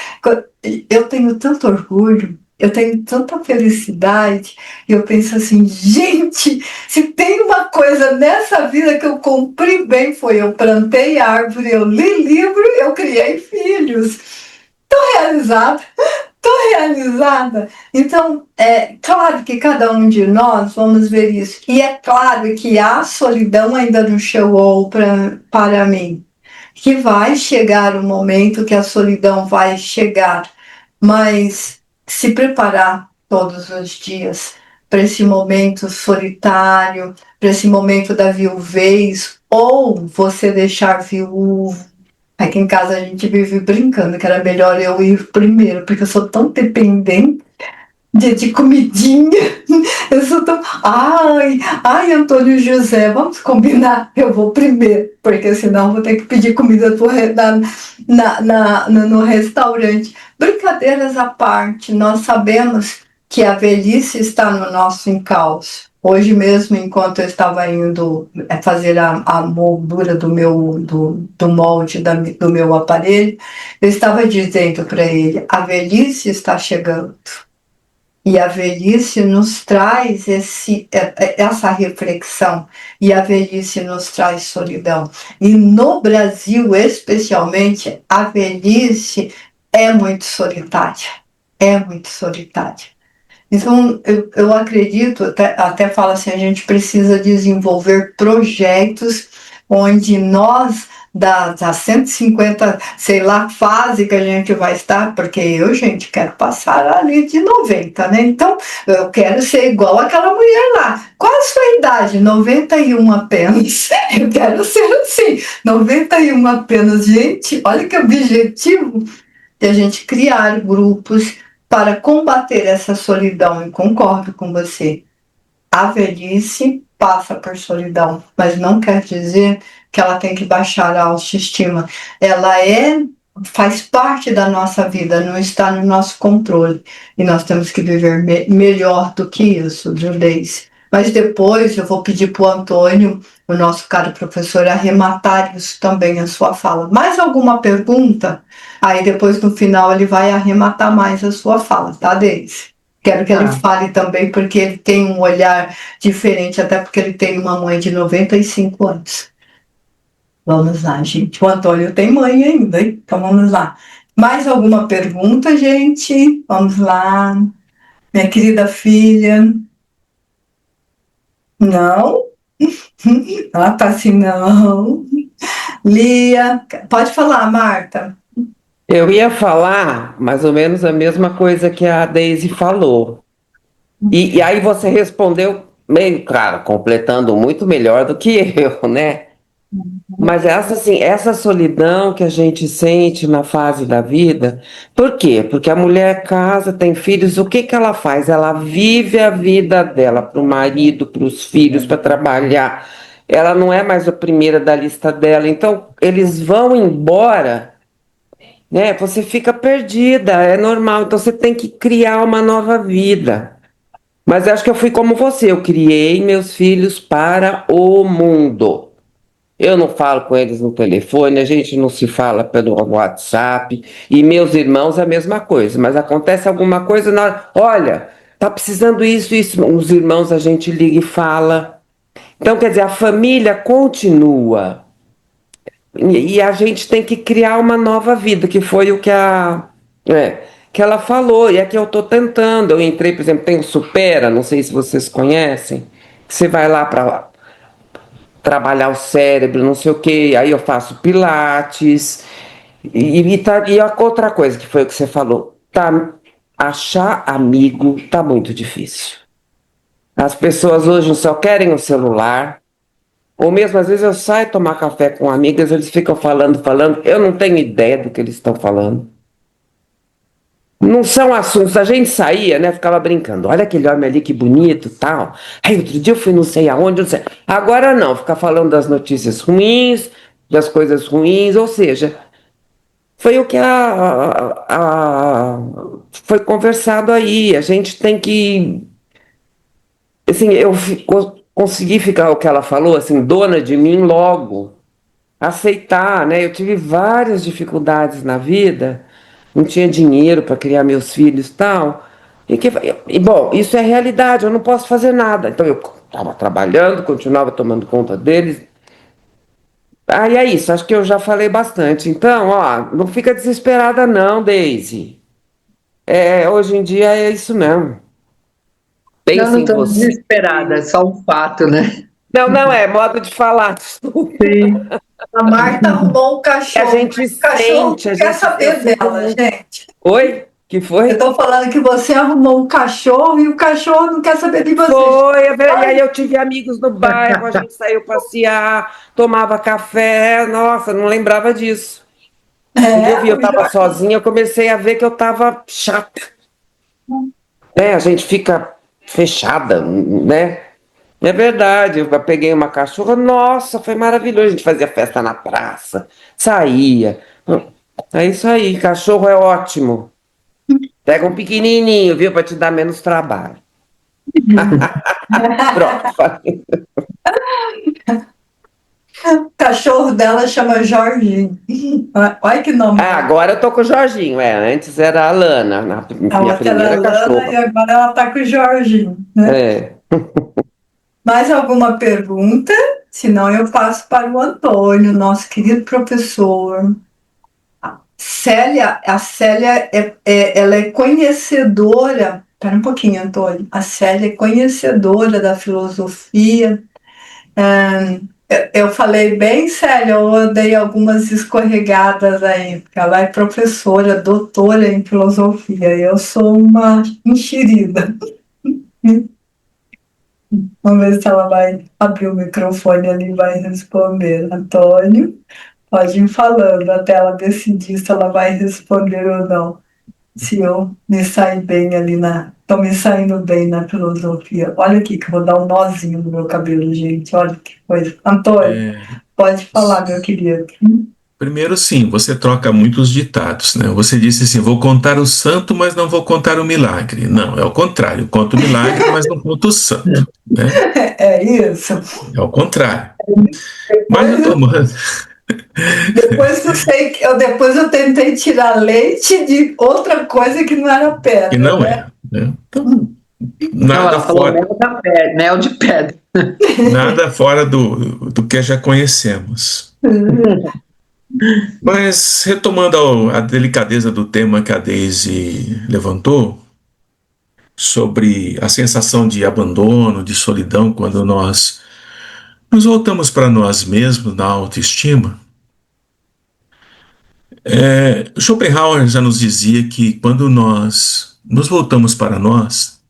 Eu tenho tanto orgulho, eu tenho tanta felicidade, e eu penso assim, gente, se tem uma coisa nessa vida que eu cumpri bem, foi eu plantei árvore, eu li livro, eu criei filhos. Estou realizada, estou realizada. Então, é claro que cada um de nós vamos ver isso. E é claro que a solidão ainda não chegou para mim. Que vai chegar o momento que a solidão vai chegar. Mas se preparar todos os dias para esse momento solitário, para esse momento da viuvez, ou você deixar viúvo. Aqui em casa a gente vive brincando que era melhor eu ir primeiro, porque eu sou tão dependente de comidinha. Eu sou tão. Ai, Antônio José, vamos combinar? Eu vou primeiro, porque senão vou ter que pedir comida no restaurante. Brincadeiras à parte, nós sabemos que a velhice está no nosso encalço. Hoje mesmo, enquanto eu estava indo fazer a moldura do molde do meu aparelho, eu estava dizendo para ele: a velhice está chegando. E a velhice nos traz essa reflexão, e a velhice nos traz solidão. E no Brasil, especialmente, a velhice é muito solitária. É muito solitária. Então, eu acredito, até falo assim, a gente precisa desenvolver projetos onde nós, das 150, sei lá, fase que a gente vai estar, porque eu, gente, quero passar ali de 90, né? Então, eu quero ser igual aquela mulher lá. Qual a sua idade? 91 apenas. Eu quero ser assim, 91 apenas. Gente, olha que objetivo de a gente criar grupos para combater essa solidão. E concordo com você. A velhice passa por solidão, mas não quer dizer que ela tem que baixar a autoestima. Ela faz parte da nossa vida, não está no nosso controle. E nós temos que viver melhor do que isso, Juleis. Mas depois eu vou pedir para o Antônio, o nosso caro professor, arrematar isso também, a sua fala. Mais alguma pergunta? Aí depois no final ele vai arrematar mais a sua fala, tá, Deise? Quero que ele fale também, porque ele tem um olhar diferente, até porque ele tem uma mãe de 95 anos. Vamos lá, gente. O Antônio tem mãe ainda, hein? Então vamos lá. Mais alguma pergunta, gente? Vamos lá. Minha querida filha. Não? Ela tá assim, não. Lia, pode falar, Marta. Eu ia falar mais ou menos a mesma coisa que a Deise falou. E aí você respondeu meio, claro, completando muito melhor do que eu, né? Mas essa solidão que a gente sente na fase da vida, por quê? Porque a mulher casa, tem filhos, o que que ela faz? Ela vive a vida dela para o marido, para os filhos, para trabalhar. Ela não é mais a primeira da lista dela. Então, eles vão embora, né? Você fica perdida, é normal. Então, você tem que criar uma nova vida. Mas eu acho que eu fui como você, eu criei meus filhos para o mundo. Eu não falo com eles no telefone, a gente não se fala pelo WhatsApp, e meus irmãos a mesma coisa, mas acontece alguma coisa na hora, olha, tá precisando isso, isso, os irmãos a gente liga e fala. Então, quer dizer, a família continua, e a gente tem que criar uma nova vida, que foi o que que ela falou, e é que eu estou tentando. Eu entrei, por exemplo, tem o Supera, não sei se vocês conhecem, que você vai lá para trabalhar o cérebro, não sei o que, aí eu faço pilates, e a outra coisa que foi o que você falou, tá, achar amigo tá muito difícil. As pessoas hoje só querem o celular, ou mesmo às vezes eu saio tomar café com amigas, eles ficam falando, eu não tenho ideia do que eles estão falando. Não são assuntos, a gente saía, né, ficava brincando, olha aquele homem ali que bonito, tal. Aí outro dia eu fui não sei aonde, não sei. Agora não, ficar falando das notícias ruins, das coisas ruins, ou seja, foi o que foi conversado aí. A gente tem que, assim, consegui ficar o que ela falou, assim, dona de mim logo, aceitar, né? Eu tive várias dificuldades na vida, não tinha dinheiro para criar meus filhos e tal. Bom, isso é realidade, eu não posso fazer nada. Então eu estava trabalhando, continuava tomando conta deles. Ah, e é isso, acho que eu já falei bastante. Então, ó, não fica desesperada não, Daisy. Hoje em dia é isso mesmo. Não, Pense não em estou você. desesperada, é só um fato, né? Não, não é modo de falar, desculpa. Sim. A Marta arrumou um A cachorro, gente mas o cachorro sente, não quer eu saber sinto dela, muito. gente. Oi? Que Eu foi? tô falando que você arrumou um cachorro e o cachorro não quer saber de você. E aí eu tive amigos no bairro, a gente saiu passear, tomava café, nossa, não lembrava disso. Um dia É, eu estava sozinha, eu comecei a ver que eu estava chata, né? A gente fica fechada, né? É verdade, eu peguei uma cachorra, nossa, foi maravilhoso, a gente fazia festa na praça, saía. É isso aí, cachorro é ótimo. Pega um pequenininho, viu, para te dar menos trabalho. Pronto, falei. o cachorro dela chama Jorginho. Olha que nome. Ah, agora eu tô com o Jorginho, antes era a Lana, A minha outra era a primeira Lana e cachorra. agora ela tá com o Jorginho, né? É. Mais alguma pergunta? Senão eu passo para o Antônio, nosso querido professor. A Célia ela é conhecedora. Espera um pouquinho, Antônio. A Célia é conhecedora da filosofia. Eu falei bem, Célia, eu dei algumas escorregadas aí, porque ela é professora, doutora em filosofia. Eu sou uma enxerida. Vamos ver se ela vai abrir o microfone ali e vai responder. Antônio, pode ir falando até ela decidir se ela vai responder ou não. Se eu me sair bem ali na. Estou me saindo bem na filosofia. Olha aqui que eu vou dar um nozinho no meu cabelo, gente. Olha que coisa. Antônio, É, pode falar, meu querido. primeiro, sim, você troca muitos ditados, né? Você disse assim: vou contar o santo, mas não vou contar o milagre. Não, é o contrário. Eu conto o milagre, mas não conto o santo, né? É isso. É o contrário. Mas Depois, retomando, depois eu tentei tirar leite de outra coisa que não era que pedra, não né? é, né? Então, Não, nada ela falou fora, mel de pedra. nada fora do que já conhecemos. Mas retomando a delicadeza do tema que a Daisy levantou, sobre a sensação de abandono, de solidão, quando nós nos voltamos para nós mesmos na autoestima. Schopenhauer já nos dizia que quando nós nos voltamos para nós,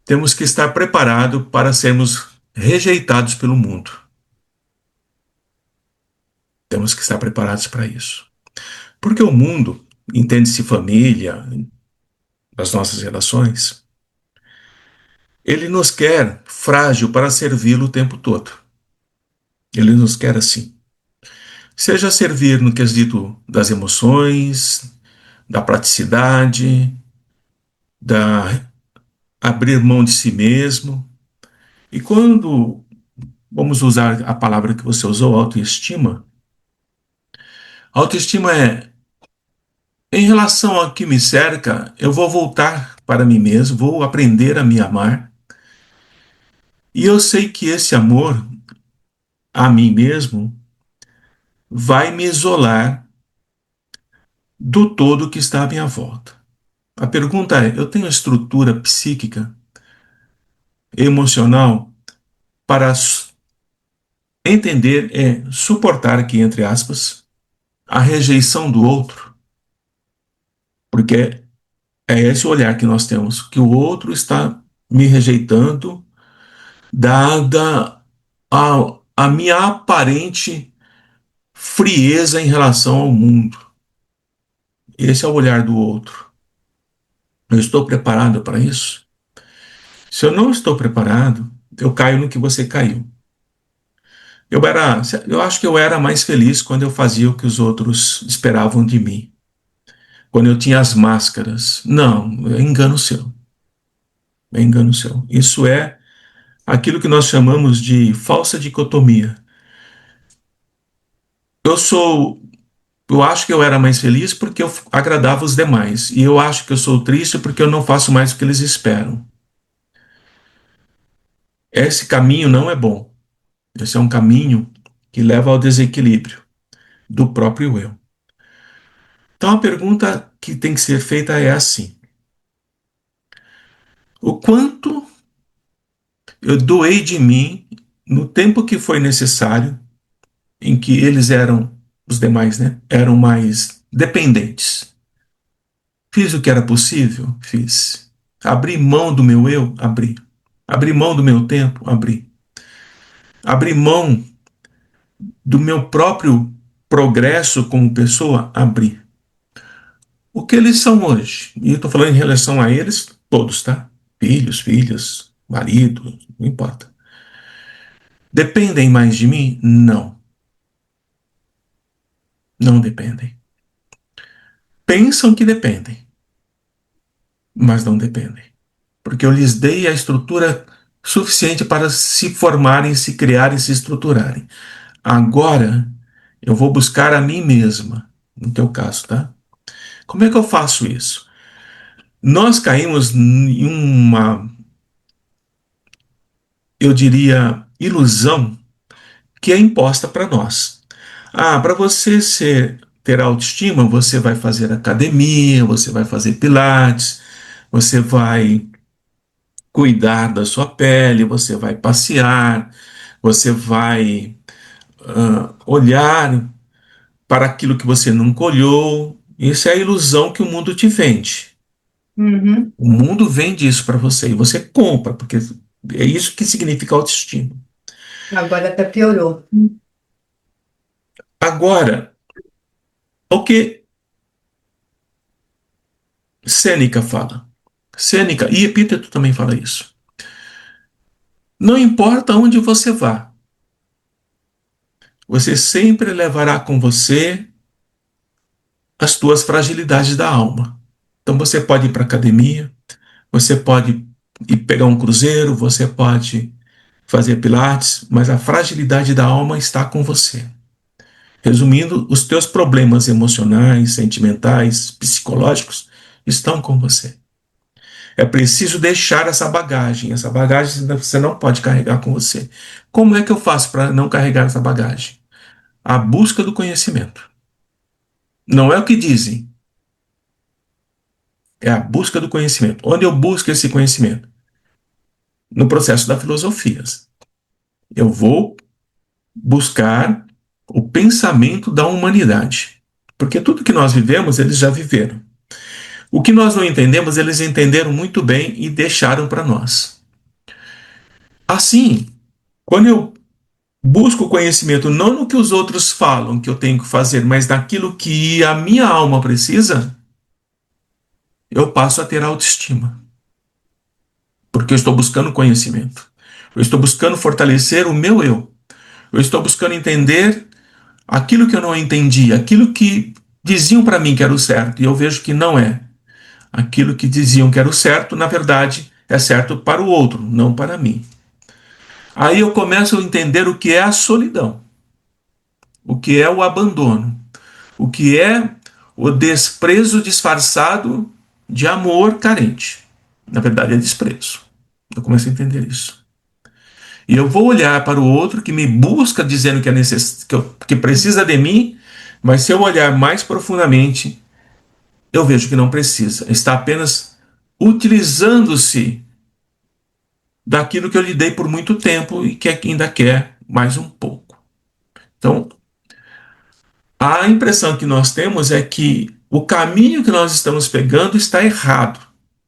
temos que estar preparados para sermos rejeitados pelo mundo. Temos que estar preparados para isso. Porque o mundo, entende-se família, as nossas relações, ele nos quer frágil para servi-lo o tempo todo. Ele nos quer assim. Seja servir no quesito das emoções, da praticidade, da abrir mão de si mesmo. E quando vamos usar a palavra que você usou, autoestima, autoestima é em relação ao que me cerca, eu vou voltar para mim mesmo, vou aprender a me amar. E eu sei que esse amor a mim mesmo vai me isolar do todo que está à minha volta. A pergunta é: eu tenho estrutura psíquica, emocional para entender e suportar aqui, entre aspas, a rejeição do outro? Porque é esse olhar que nós temos, que o outro está me rejeitando, dada a minha aparente frieza em relação ao mundo. Esse é o olhar do outro. Eu estou preparado para isso? Se eu não estou preparado, eu caio no que você caiu. Eu acho que eu era mais feliz quando eu fazia o que os outros esperavam de mim. Quando eu tinha as máscaras. Não, é engano seu. É engano seu. Isso é aquilo que nós chamamos de falsa dicotomia. Eu sou, eu acho que eu era mais feliz porque eu agradava os demais. E eu acho que eu sou triste porque eu não faço mais o que eles esperam. Esse caminho não é bom. Esse é um caminho que leva ao desequilíbrio do próprio eu. Então a pergunta que tem que ser feita é assim: o quanto eu doei de mim no tempo que foi necessário, em que eles eram, os demais, né, eram mais dependentes. Fiz o que era possível? Fiz. Abri mão do meu eu? Abri. Abri mão do meu tempo? Abri. Abri mão do meu próprio progresso como pessoa? Abri. O que eles são hoje? E eu estou falando em relação a eles todos, tá? Filhos, filhas, marido, não importa. Dependem mais de mim? Não. Não dependem. Pensam que dependem, mas não dependem. Porque eu lhes dei a estrutura suficiente para se formarem, se criarem, se estruturarem. Agora, eu vou buscar a mim mesma, no teu caso, tá? Como é que eu faço isso? Nós caímos em uma, eu diria, ilusão que é imposta para nós. Ah, para você ter autoestima, você vai fazer academia, você vai fazer pilates, você vai cuidar da sua pele, você vai passear, você vai olhar para aquilo que você nunca olhou. Isso é a ilusão que o mundo te vende. Uhum. O mundo vende isso para você e você compra, porque é isso que significa autoestima. Agora até piorou. Agora, o que Sêneca fala? Sêneca e Epíteto também fala isso. Não importa onde você vá, você sempre levará com você as tuas fragilidades da alma. Então você pode ir para a academia, você pode ir pegar um cruzeiro, você pode fazer pilates, mas a fragilidade da alma está com você. Resumindo, os teus problemas emocionais, sentimentais, psicológicos estão com você. É preciso deixar essa bagagem. Essa bagagem você não pode carregar com você. Como é que eu faço para não carregar essa bagagem? A busca do conhecimento. Não é o que dizem, é a busca do conhecimento. Onde eu busco esse conhecimento? No processo da filosofia. Eu vou buscar o pensamento da humanidade. Porque tudo que nós vivemos, eles já viveram. O que nós não entendemos, eles entenderam muito bem e deixaram para nós. Assim, quando eu busco conhecimento não no que os outros falam que eu tenho que fazer, mas naquilo que a minha alma precisa, eu passo a ter autoestima, porque eu estou buscando conhecimento. Eu estou buscando fortalecer o meu eu. Eu estou buscando entender aquilo que eu não entendi, aquilo que diziam para mim que era o certo, e eu vejo que não é. Aquilo que diziam que era o certo, na verdade, é certo para o outro, não para mim. Aí eu começo a entender o que é a solidão, o que é o abandono, o que é o desprezo disfarçado de amor carente. Na verdade, é desprezo. Eu começo a entender isso. E eu vou olhar para o outro que me busca dizendo que, que precisa de mim, mas se eu olhar mais profundamente, eu vejo que não precisa. Está apenas utilizando-se daquilo que eu lhe dei por muito tempo e que ainda quer mais um pouco. Então, a impressão que nós temos é que o caminho que nós estamos pegando está errado.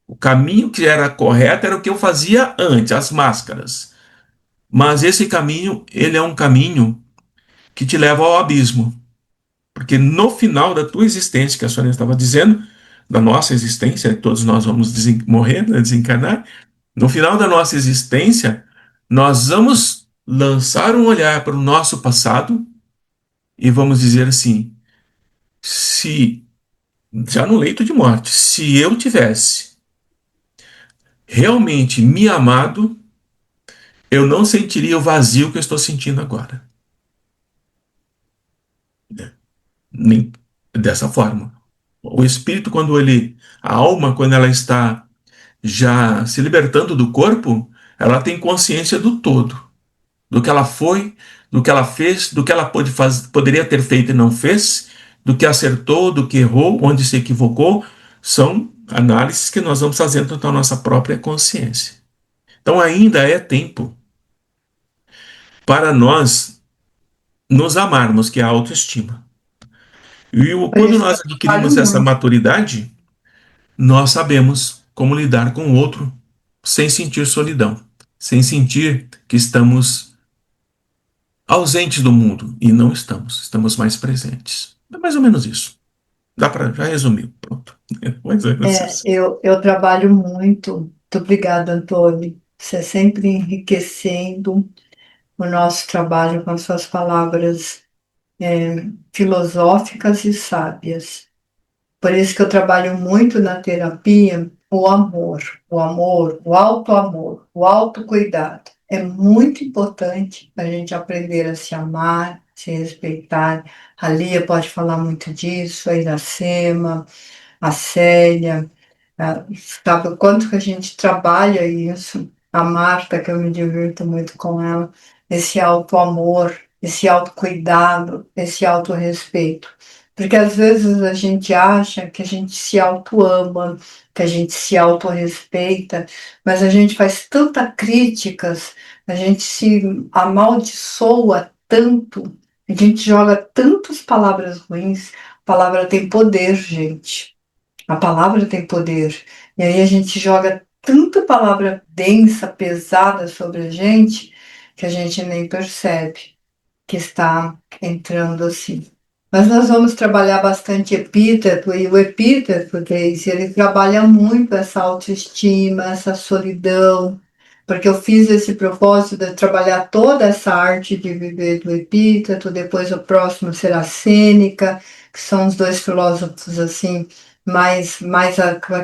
O caminho que era correto era o que eu fazia antes, as máscaras. Mas esse caminho, ele é um caminho que te leva ao abismo. Porque no final da tua existência, que a Sônia estava dizendo, da nossa existência, todos nós vamos morrer, né, desencarnar, no final da nossa existência, nós vamos lançar um olhar para o nosso passado e vamos dizer assim: se, já no leito de morte, se eu tivesse realmente me amado, eu não sentiria o vazio que eu estou sentindo agora. Nem dessa forma. O espírito, a alma, quando ela está já se libertando do corpo, ela tem consciência do todo, do que ela foi, do que ela fez, do que ela poderia ter feito e não fez, do que acertou, do que errou, onde se equivocou. São análises que nós vamos fazendo com a nossa própria consciência. Então ainda é tempo para nós nos amarmos, que é a autoestima. E Por quando isso que eu nós trabalho adquirimos essa muito. maturidade, nós sabemos como lidar com o outro sem sentir solidão, sem sentir que estamos ausentes do mundo. E não estamos, estamos mais presentes. É mais ou menos isso. Dá para já resumir, pronto. É mais ou menos isso. Eu trabalho muito. Muito obrigada, Antônio. Você sempre enriquecendo o nosso trabalho com suas palavras filosóficas e sábias. Por isso que eu trabalho muito na terapia o amor, o auto-amor, o autocuidado. É muito importante a gente aprender a se amar, se respeitar. A Lia pode falar muito disso, a Iracema, a Célia, sabe o quanto que a gente trabalha isso? A Marta, que eu me divirto muito com ela, esse auto-amor, esse autocuidado, esse autorrespeito. Porque às vezes a gente acha que a gente se auto-ama, que a gente se autorrespeita, mas a gente faz tanta críticas, a gente se amaldiçoa tanto, a gente joga tantas palavras ruins. A palavra tem poder, gente. A palavra tem poder. E aí a gente joga tanta palavra densa, pesada sobre a que a gente nem percebe que está entrando assim. Mas nós vamos trabalhar bastante epíteto, e o epíteto, Deise, ele trabalha muito essa autoestima, essa solidão, porque eu fiz esse propósito de trabalhar toda essa arte de viver do epíteto, depois o próximo será Sêneca, que são os dois filósofos assim,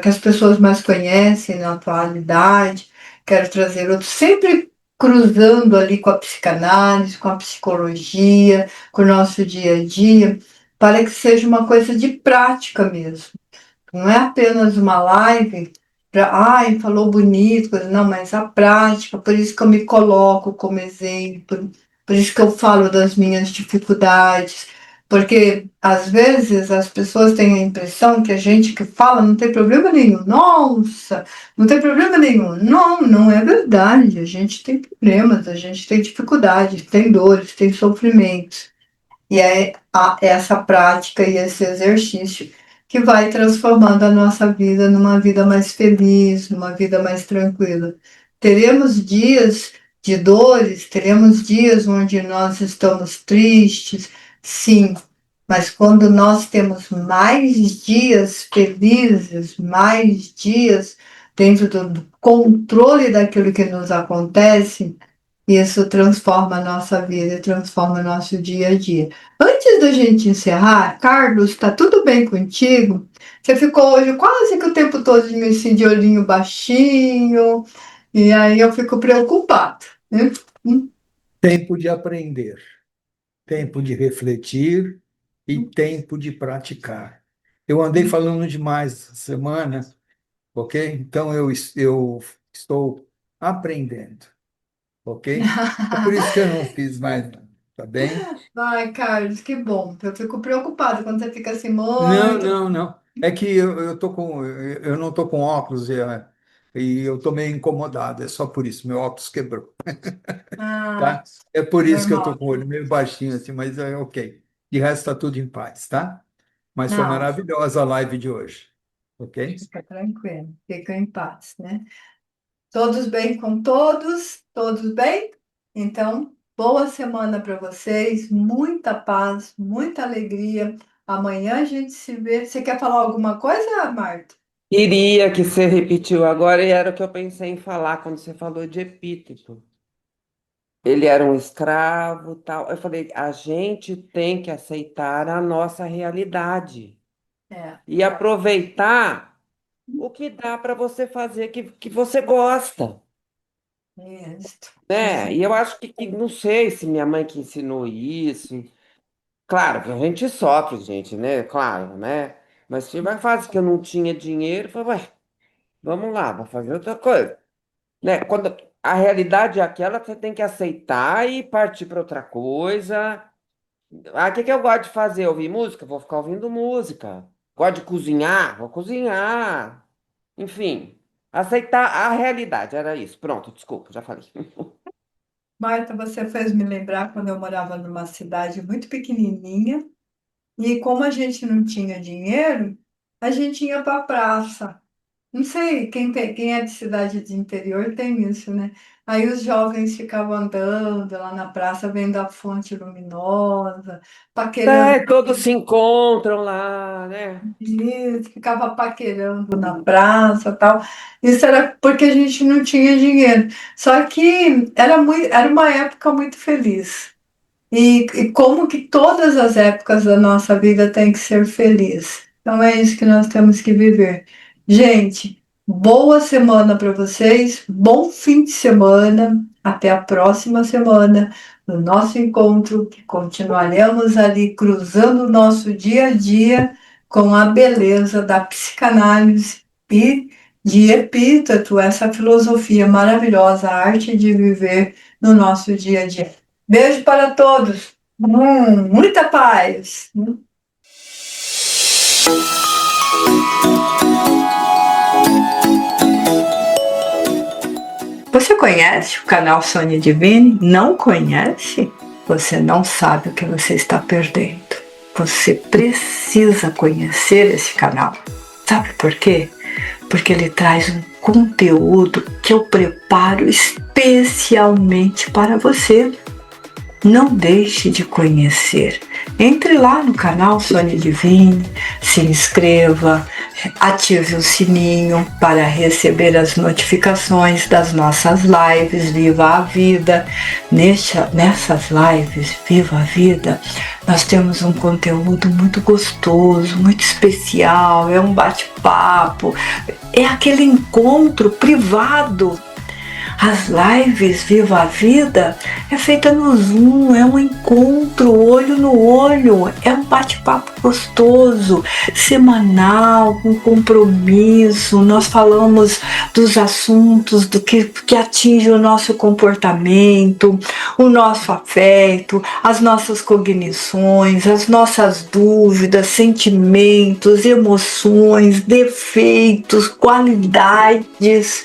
que as pessoas mais conhecem na atualidade. Quero trazer outros, sempre cruzando ali com a psicanálise, com a psicologia, com o nosso dia a dia, para que seja uma coisa de prática mesmo. Não é apenas uma live para, ai, falou bonito, não, mas a prática, por isso que eu me coloco como exemplo, por isso que eu falo das minhas dificuldades, porque às vezes as pessoas têm a impressão que a gente que fala não tem problema nenhum. Nossa, não tem problema nenhum. Não, não é verdade. A gente tem problemas, a gente tem dificuldades, tem dores, tem sofrimentos. E é essa prática e esse exercício que vai transformando a nossa vida numa vida mais feliz, numa vida mais tranquila. Teremos dias de dores, teremos dias onde nós estamos tristes, sim, mas quando nós temos mais dias felizes, mais dias dentro do controle daquilo que nos acontece, isso transforma a nossa vida, transforma o nosso dia a dia. Antes da gente encerrar, Carlos, está tudo bem contigo? Você ficou hoje quase que o tempo todo assim, de olhinho baixinho, e aí eu fico preocupada, né? Tempo de aprender, tempo de refletir e tempo de praticar. Eu andei falando demais essa semana, ok? Então eu estou aprendendo, ok? É por isso que eu não fiz mais nada, tá bem? Ai, Carlos, que bom. Eu fico preocupada quando você fica assim Não, muito. não, não. É que eu não tô com óculos e eu tô meio incomodado. É só por isso. Meu óculos quebrou, Ah, tá? É por isso que eu tô normal. com o olho meio baixinho assim, mas é ok. De resto tá tudo em paz, tá? Mas foi Não, maravilhosa a live de hoje, ok? fica tranquilo, fica em paz, né? Todos bem com todos? Todos bem? Então, boa semana para vocês, muita paz, muita alegria. Amanhã a gente se vê. Você quer falar alguma coisa, Marta? Iria que você repetiu agora e era o que eu pensei em falar quando você falou de Epíteto. Ele era um escravo, tal. Eu falei, a gente tem que aceitar a nossa realidade É, e aproveitar o que dá para você fazer que você gosta, né? E eu acho que não sei se minha mãe que ensinou isso. Claro que a gente sofre, gente, né? Claro, né? Mas tive uma fase que eu não tinha dinheiro, eu falei, ué, vamos lá, vou fazer outra coisa, né? Quando a realidade é aquela, você tem que aceitar e partir para outra coisa. Ah, o que que eu gosto de fazer? Ouvir música? Vou ficar ouvindo música. Gosto de cozinhar? Vou cozinhar. Enfim, aceitar a realidade, era isso. Pronto, desculpa, já falei. Marta, você fez me lembrar quando eu morava numa cidade muito pequenininha e como a gente não tinha dinheiro, a gente ia para a praça. Não sei, quem é de cidade de interior tem isso, né? Aí os jovens ficavam andando lá na praça, vendo a fonte luminosa, paquerando, É, todos se encontram lá, né? isso, ficava paquerando na praça, tal. Isso era porque a gente não tinha dinheiro. Só que era uma época muito feliz. E como que todas as épocas da nossa vida têm que ser feliz. Então é isso que nós temos que viver. Gente, boa semana para vocês, bom fim de semana, até a próxima semana, no nosso encontro, que continuaremos ali cruzando o nosso dia a dia com a beleza da psicanálise e de Epíteto, essa filosofia maravilhosa, a arte de viver no nosso dia a dia. Beijo para todos. Muita paz. Você conhece o canal Sônia Divine? Não conhece? Você não sabe o que você está perdendo. Você precisa conhecer esse canal. Sabe por quê? Porque ele traz um conteúdo que eu preparo especialmente para você. Não deixe de conhecer. Entre lá no canal Sônia Divine, se inscreva, ative o sininho para receber as notificações das nossas lives Viva a Vida. Nessas lives Viva a Vida, nós temos um conteúdo muito gostoso, muito especial, é um bate-papo, é aquele encontro privado. As lives Viva a Vida é feita no Zoom, é um encontro olho no olho, é um bate-papo gostoso, semanal, com compromisso. Nós falamos dos assuntos do que atinge o nosso comportamento, o nosso afeto, as nossas cognições, as nossas dúvidas, sentimentos, emoções, defeitos, qualidades.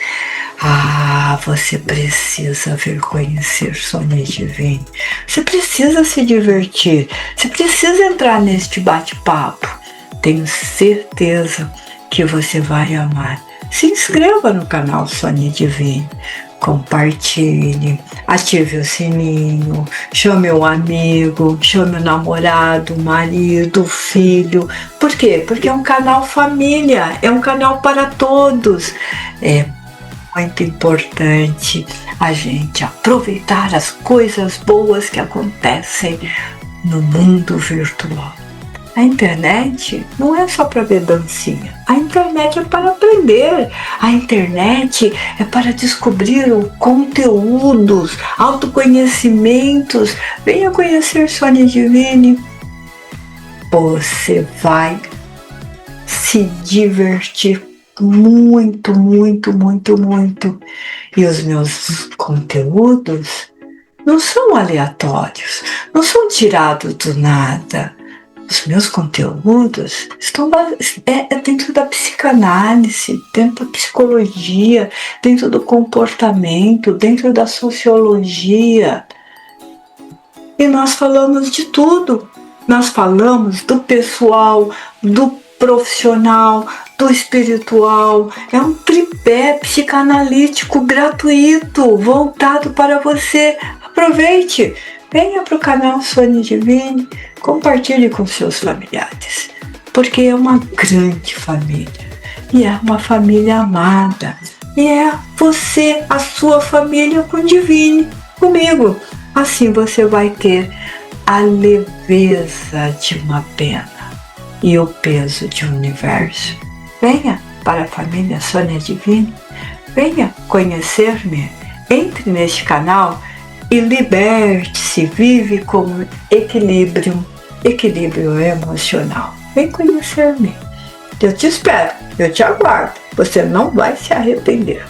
Você precisa vir conhecer Sônia Divine. Você precisa se divertir. Você precisa entrar neste bate-papo. Tenho certeza que você vai amar. Se inscreva no canal Sônia Divine. compartilhe, ative o sininho, chame o amigo, chame o namorado, o marido, o filho. Por quê? Porque é um canal família, é um canal para todos. É muito importante a gente aproveitar as coisas boas que acontecem no mundo virtual. A internet não é só para ver dancinha. A internet é para aprender. A internet é para descobrir conteúdos, autoconhecimentos. Venha conhecer Sônia Divine. Você vai se divertir muito, muito, muito, muito. E os meus conteúdos não são aleatórios, não são tirados do nada. Os meus conteúdos estão dentro da psicanálise, dentro da psicologia, dentro do comportamento, dentro da sociologia. E nós falamos de tudo. Nós falamos do pessoal, do profissional, do espiritual. É um tripé psicanalítico gratuito, voltado para você. Aproveite! Venha para o canal Sônia Divine, compartilhe com seus familiares, porque é uma grande família, e é uma família amada, e é você, a sua família com Divine, comigo. Assim você vai ter a leveza de uma pena e o peso de um universo. Venha para a família Sônia Divine, venha conhecer-me, entre neste canal e liberte-se, vive com equilíbrio emocional. Vem conhecer-me. Eu te espero, eu te aguardo. Você não vai se arrepender.